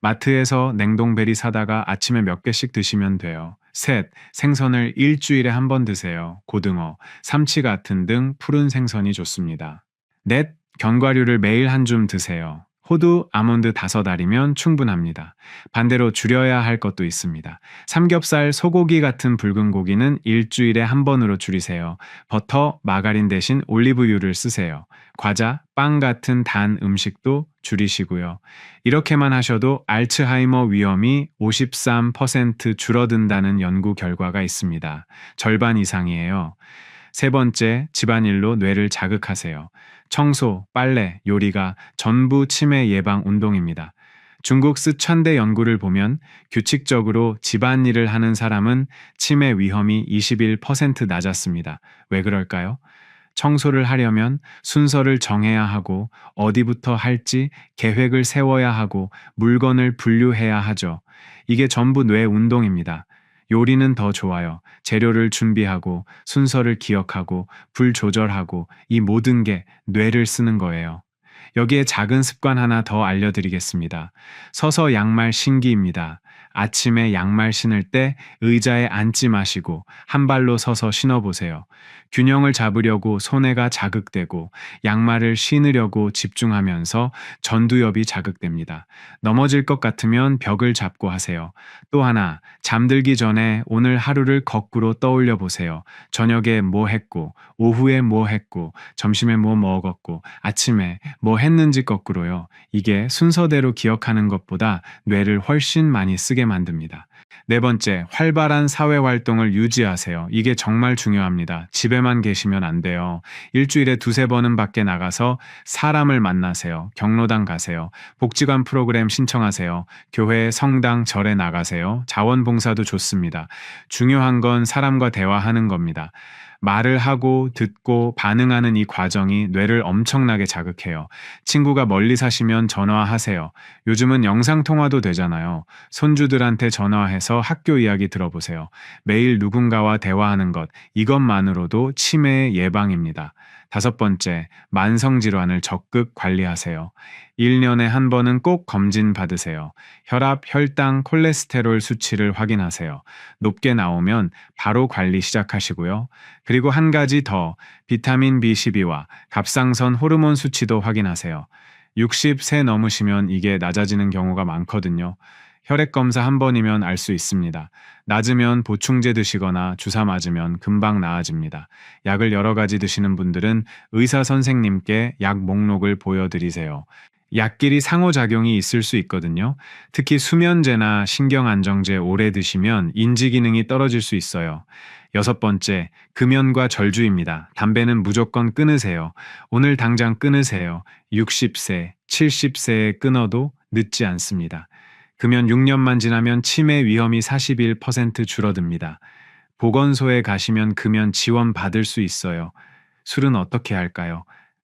마트에서 냉동베리 사다가 아침에 몇 개씩 드시면 돼요. 셋, 생선을 일주일에 한 번 드세요. 고등어, 삼치 같은 등 푸른 생선이 좋습니다. 넷, 견과류를 매일 한 줌 드세요. 호두, 아몬드 5알이면 충분합니다. 반대로 줄여야 할 것도 있습니다. 삼겹살, 소고기 같은 붉은 고기는 일주일에 한 번으로 줄이세요. 버터, 마가린 대신 올리브유를 쓰세요. 과자, 빵 같은 단 음식도 줄이시고요. 이렇게만 하셔도 알츠하이머 위험이 53% 줄어든다는 연구 결과가 있습니다. 절반 이상이에요. 세 번째, 집안일로 뇌를 자극하세요. 청소, 빨래, 요리가 전부 치매 예방 운동입니다. 중국 스촨대 연구를 보면 규칙적으로 집안일을 하는 사람은 치매 위험이 21% 낮았습니다. 왜 그럴까요? 청소를 하려면 순서를 정해야 하고 어디부터 할지 계획을 세워야 하고 물건을 분류해야 하죠. 이게 전부 뇌 운동입니다. 요리는 더 좋아요. 재료를 준비하고 순서를 기억하고 불 조절하고 이 모든 게 뇌를 쓰는 거예요. 여기에 작은 습관 하나 더 알려드리겠습니다. 서서 양말 신기입니다. 아침에 양말 신을 때 의자에 앉지 마시고 한 발로 서서 신어보세요. 균형을 잡으려고 손해가 자극되고 양말을 신으려고 집중하면서 전두엽이 자극됩니다. 넘어질 것 같으면 벽을 잡고 하세요. 또 하나, 잠들기 전에 오늘 하루를 거꾸로 떠올려 보세요. 저녁에 뭐 했고, 오후에 뭐 했고, 점심에 뭐 먹었고, 아침에 뭐 했는지 거꾸로요. 이게 순서대로 기억하는 것보다 뇌를 훨씬 많이 쓰게 만듭니다. 네 번째, 활발한 사회 활동을 유지하세요. 이게 정말 중요합니다. 집에만 계시면 안 돼요. 일주일에 두세 번은 밖에 나가서 사람을 만나세요. 경로당 가세요. 복지관 프로그램 신청하세요. 교회, 성당, 절에 나가세요. 자원봉사도 좋습니다. 중요한 건 사람과 대화하는 겁니다. 말을 하고 듣고 반응하는 이 과정이 뇌를 엄청나게 자극해요. 친구가 멀리 사시면 전화하세요. 요즘은 영상통화도 되잖아요. 손주들한테 전화해서 학교 이야기 들어보세요. 매일 누군가와 대화하는 것, 이것만으로도 치매의 예방입니다. 다섯 번째, 만성질환을 적극 관리하세요. 1년에 한 번은 꼭 검진 받으세요. 혈압, 혈당, 콜레스테롤 수치를 확인하세요. 높게 나오면 바로 관리 시작하시고요. 그리고 한 가지 더, 비타민 B12와 갑상선 호르몬 수치도 확인하세요. 60세 넘으시면 이게 낮아지는 경우가 많거든요. 혈액 검사 한 번이면 알 수 있습니다. 낮으면 보충제 드시거나 주사 맞으면 금방 나아집니다. 약을 여러 가지 드시는 분들은 의사 선생님께 약 목록을 보여드리세요. 약끼리 상호작용이 있을 수 있거든요. 특히 수면제나 신경안정제 오래 드시면 인지 기능이 떨어질 수 있어요. 여섯 번째, 금연과 절주입니다. 담배는 무조건 끊으세요. 오늘 당장 끊으세요. 60세, 70세에 끊어도 늦지 않습니다. 금연 6년만 지나면 치매 위험이 41% 줄어듭니다. 보건소에 가시면 금연 지원 받을 수 있어요. 술은 어떻게 할까요?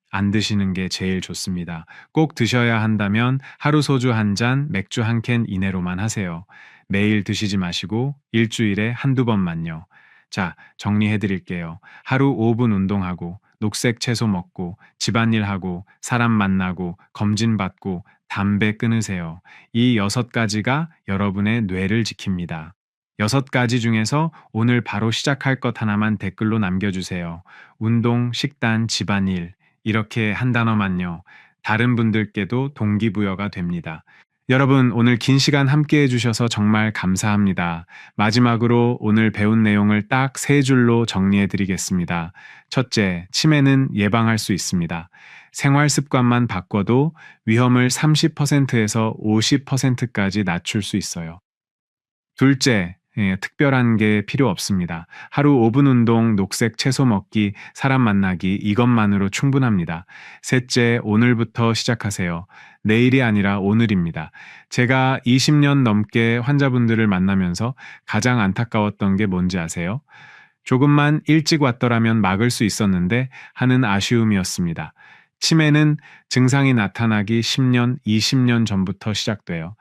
안 드시는 게 제일 좋습니다. 꼭 드셔야 한다면 하루 소주 한 잔, 맥주 한 캔 이내로만 하세요. 매일 드시지 마시고 일주일에 한두 번만요. 자, 정리해 드릴게요. 하루 5분 운동하고, 녹색 채소 먹고, 집안일하고, 사람 만나고, 검진 받고, 담배 끊으세요. 이 6가지가 여러분의 뇌를 지킵니다. 6가지 중에서 오늘 바로 시작할 것 하나만 댓글로 남겨주세요. 운동, 식단, 집안일. 이렇게 한 단어만요. 다른 분들께도 동기부여가 됩니다. 여러분, 오늘 긴 시간 함께 해주셔서 정말 감사합니다. 마지막으로 오늘 배운 내용을 딱 3줄로 정리해 드리겠습니다. 첫째, 치매는 예방할 수 있습니다. 생활 습관만 바꿔도 위험을 30%에서 50%까지 낮출 수 있어요. 둘째, 특별한 게 필요 없습니다. 하루 5분 운동, 녹색 채소 먹기, 사람 만나기 이것만으로 충분합니다. 셋째, 오늘부터 시작하세요. 내일이 아니라 오늘입니다. 제가 20년 넘게 환자분들을 만나면서 가장 안타까웠던 게 뭔지 아세요? 조금만 일찍 왔더라면 막을 수 있었는데 하는 아쉬움이었습니다. 치매는 증상이 나타나기 10년, 20년 전부터 시작돼요.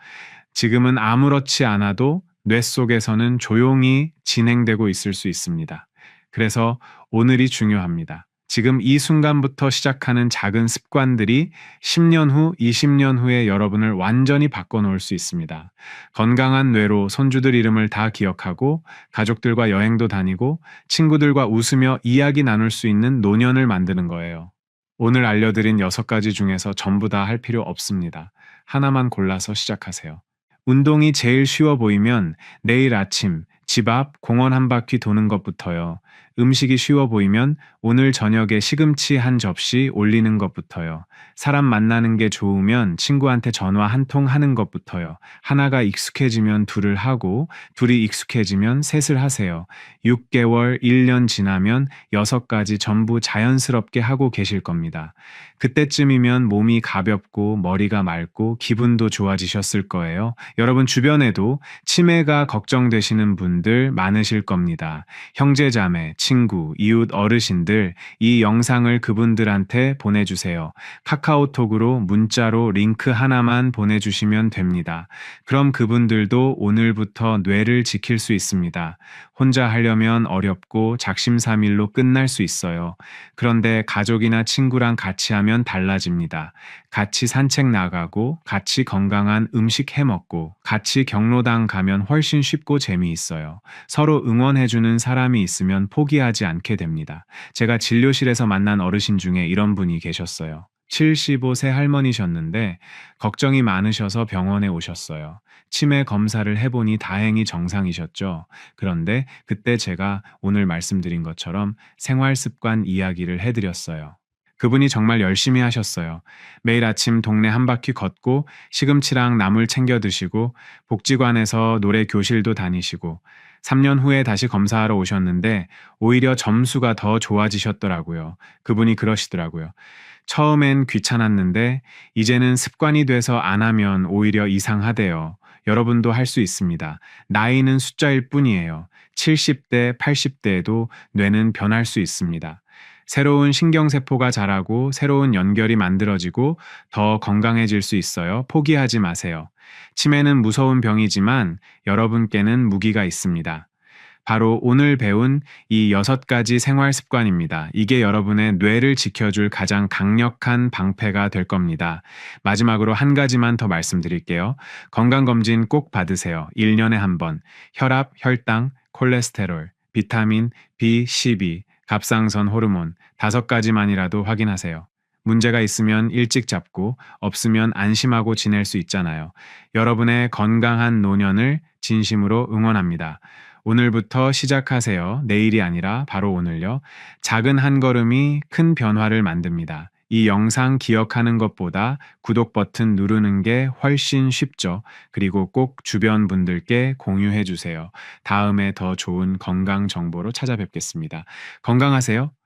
지금은 아무렇지 않아도 뇌 속에서는 조용히 진행되고 있을 수 있습니다. 그래서 오늘이 중요합니다. 지금 이 순간부터 시작하는 작은 습관들이 10년 후, 20년 후에 여러분을 완전히 바꿔놓을 수 있습니다. 건강한 뇌로 손주들 이름을 다 기억하고 가족들과 여행도 다니고 친구들과 웃으며 이야기 나눌 수 있는 노년을 만드는 거예요. 오늘 알려드린 6가지 중에서 전부 다 할 필요 없습니다. 하나만 골라서 시작하세요. 운동이 제일 쉬워 보이면 내일 아침 집 앞 공원 한 바퀴 도는 것부터요. 음식이 쉬워 보이면 오늘 저녁에 시금치 한 접시 올리는 것부터요. 사람 만나는 게 좋으면 친구한테 전화 한 통 하는 것부터요. 하나가 익숙해지면 둘을 하고 둘이 익숙해지면 셋을 하세요. 6개월, 1년 지나면 6가지 전부 자연스럽게 하고 계실 겁니다. 그때쯤이면 몸이 가볍고 머리가 맑고 기분도 좋아지셨을 거예요. 여러분 주변에도 치매가 걱정되시는 분 분들 많으실 겁니다. 형제자매, 친구, 이웃 어르신들, 이 영상을 그분들한테 보내주세요. 카카오톡으로 문자로 링크 하나만 보내주시면 됩니다. 그럼 그분들도 오늘부터 뇌를 지킬 수 있습니다. 혼자 하려면 어렵고 작심삼일로 끝날 수 있어요. 그런데 가족이나 친구랑 같이 하면 달라집니다. 같이 산책 나가고, 같이 건강한 음식 해 먹고, 같이 경로당 가면 훨씬 쉽고 재미있어요. 서로 응원해주는 사람이 있으면 포기하지 않게 됩니다. 제가 진료실에서 만난 어르신 중에 이런 분이 계셨어요. 75세 할머니셨는데 걱정이 많으셔서 병원에 오셨어요. 치매 검사를 해보니 다행히 정상이셨죠. 그런데 그때 제가 오늘 말씀드린 것처럼 생활 습관 이야기를 해드렸어요. 그분이 정말 열심히 하셨어요. 매일 아침 동네 한 바퀴 걷고 시금치랑 나물 챙겨 드시고 복지관에서 노래 교실도 다니시고 3년 후에 다시 검사하러 오셨는데 오히려 점수가 더 좋아지셨더라고요. 그분이 그러시더라고요. 처음엔 귀찮았는데 이제는 습관이 돼서 안 하면 오히려 이상하대요. 여러분도 할 수 있습니다. 나이는 숫자일 뿐이에요. 70대, 80대에도 뇌는 변할 수 있습니다. 새로운 신경세포가 자라고 새로운 연결이 만들어지고 더 건강해질 수 있어요. 포기하지 마세요. 치매는 무서운 병이지만 여러분께는 무기가 있습니다. 바로 오늘 배운 이 6가지 생활 습관입니다. 이게 여러분의 뇌를 지켜줄 가장 강력한 방패가 될 겁니다. 마지막으로 한 가지만 더 말씀드릴게요. 건강검진 꼭 받으세요. 1년에 한 번. 혈압, 혈당, 콜레스테롤, 비타민, B12, 갑상선 호르몬 5가지만이라도 확인하세요. 문제가 있으면 일찍 잡고 없으면 안심하고 지낼 수 있잖아요. 여러분의 건강한 노년을 진심으로 응원합니다. 오늘부터 시작하세요. 내일이 아니라 바로 오늘요. 작은 한 걸음이 큰 변화를 만듭니다. 이 영상 기억하는 것보다 구독 버튼 누르는 게 훨씬 쉽죠. 그리고 꼭 주변 분들께 공유해 주세요. 다음에 더 좋은 건강 정보로 찾아뵙겠습니다. 건강하세요.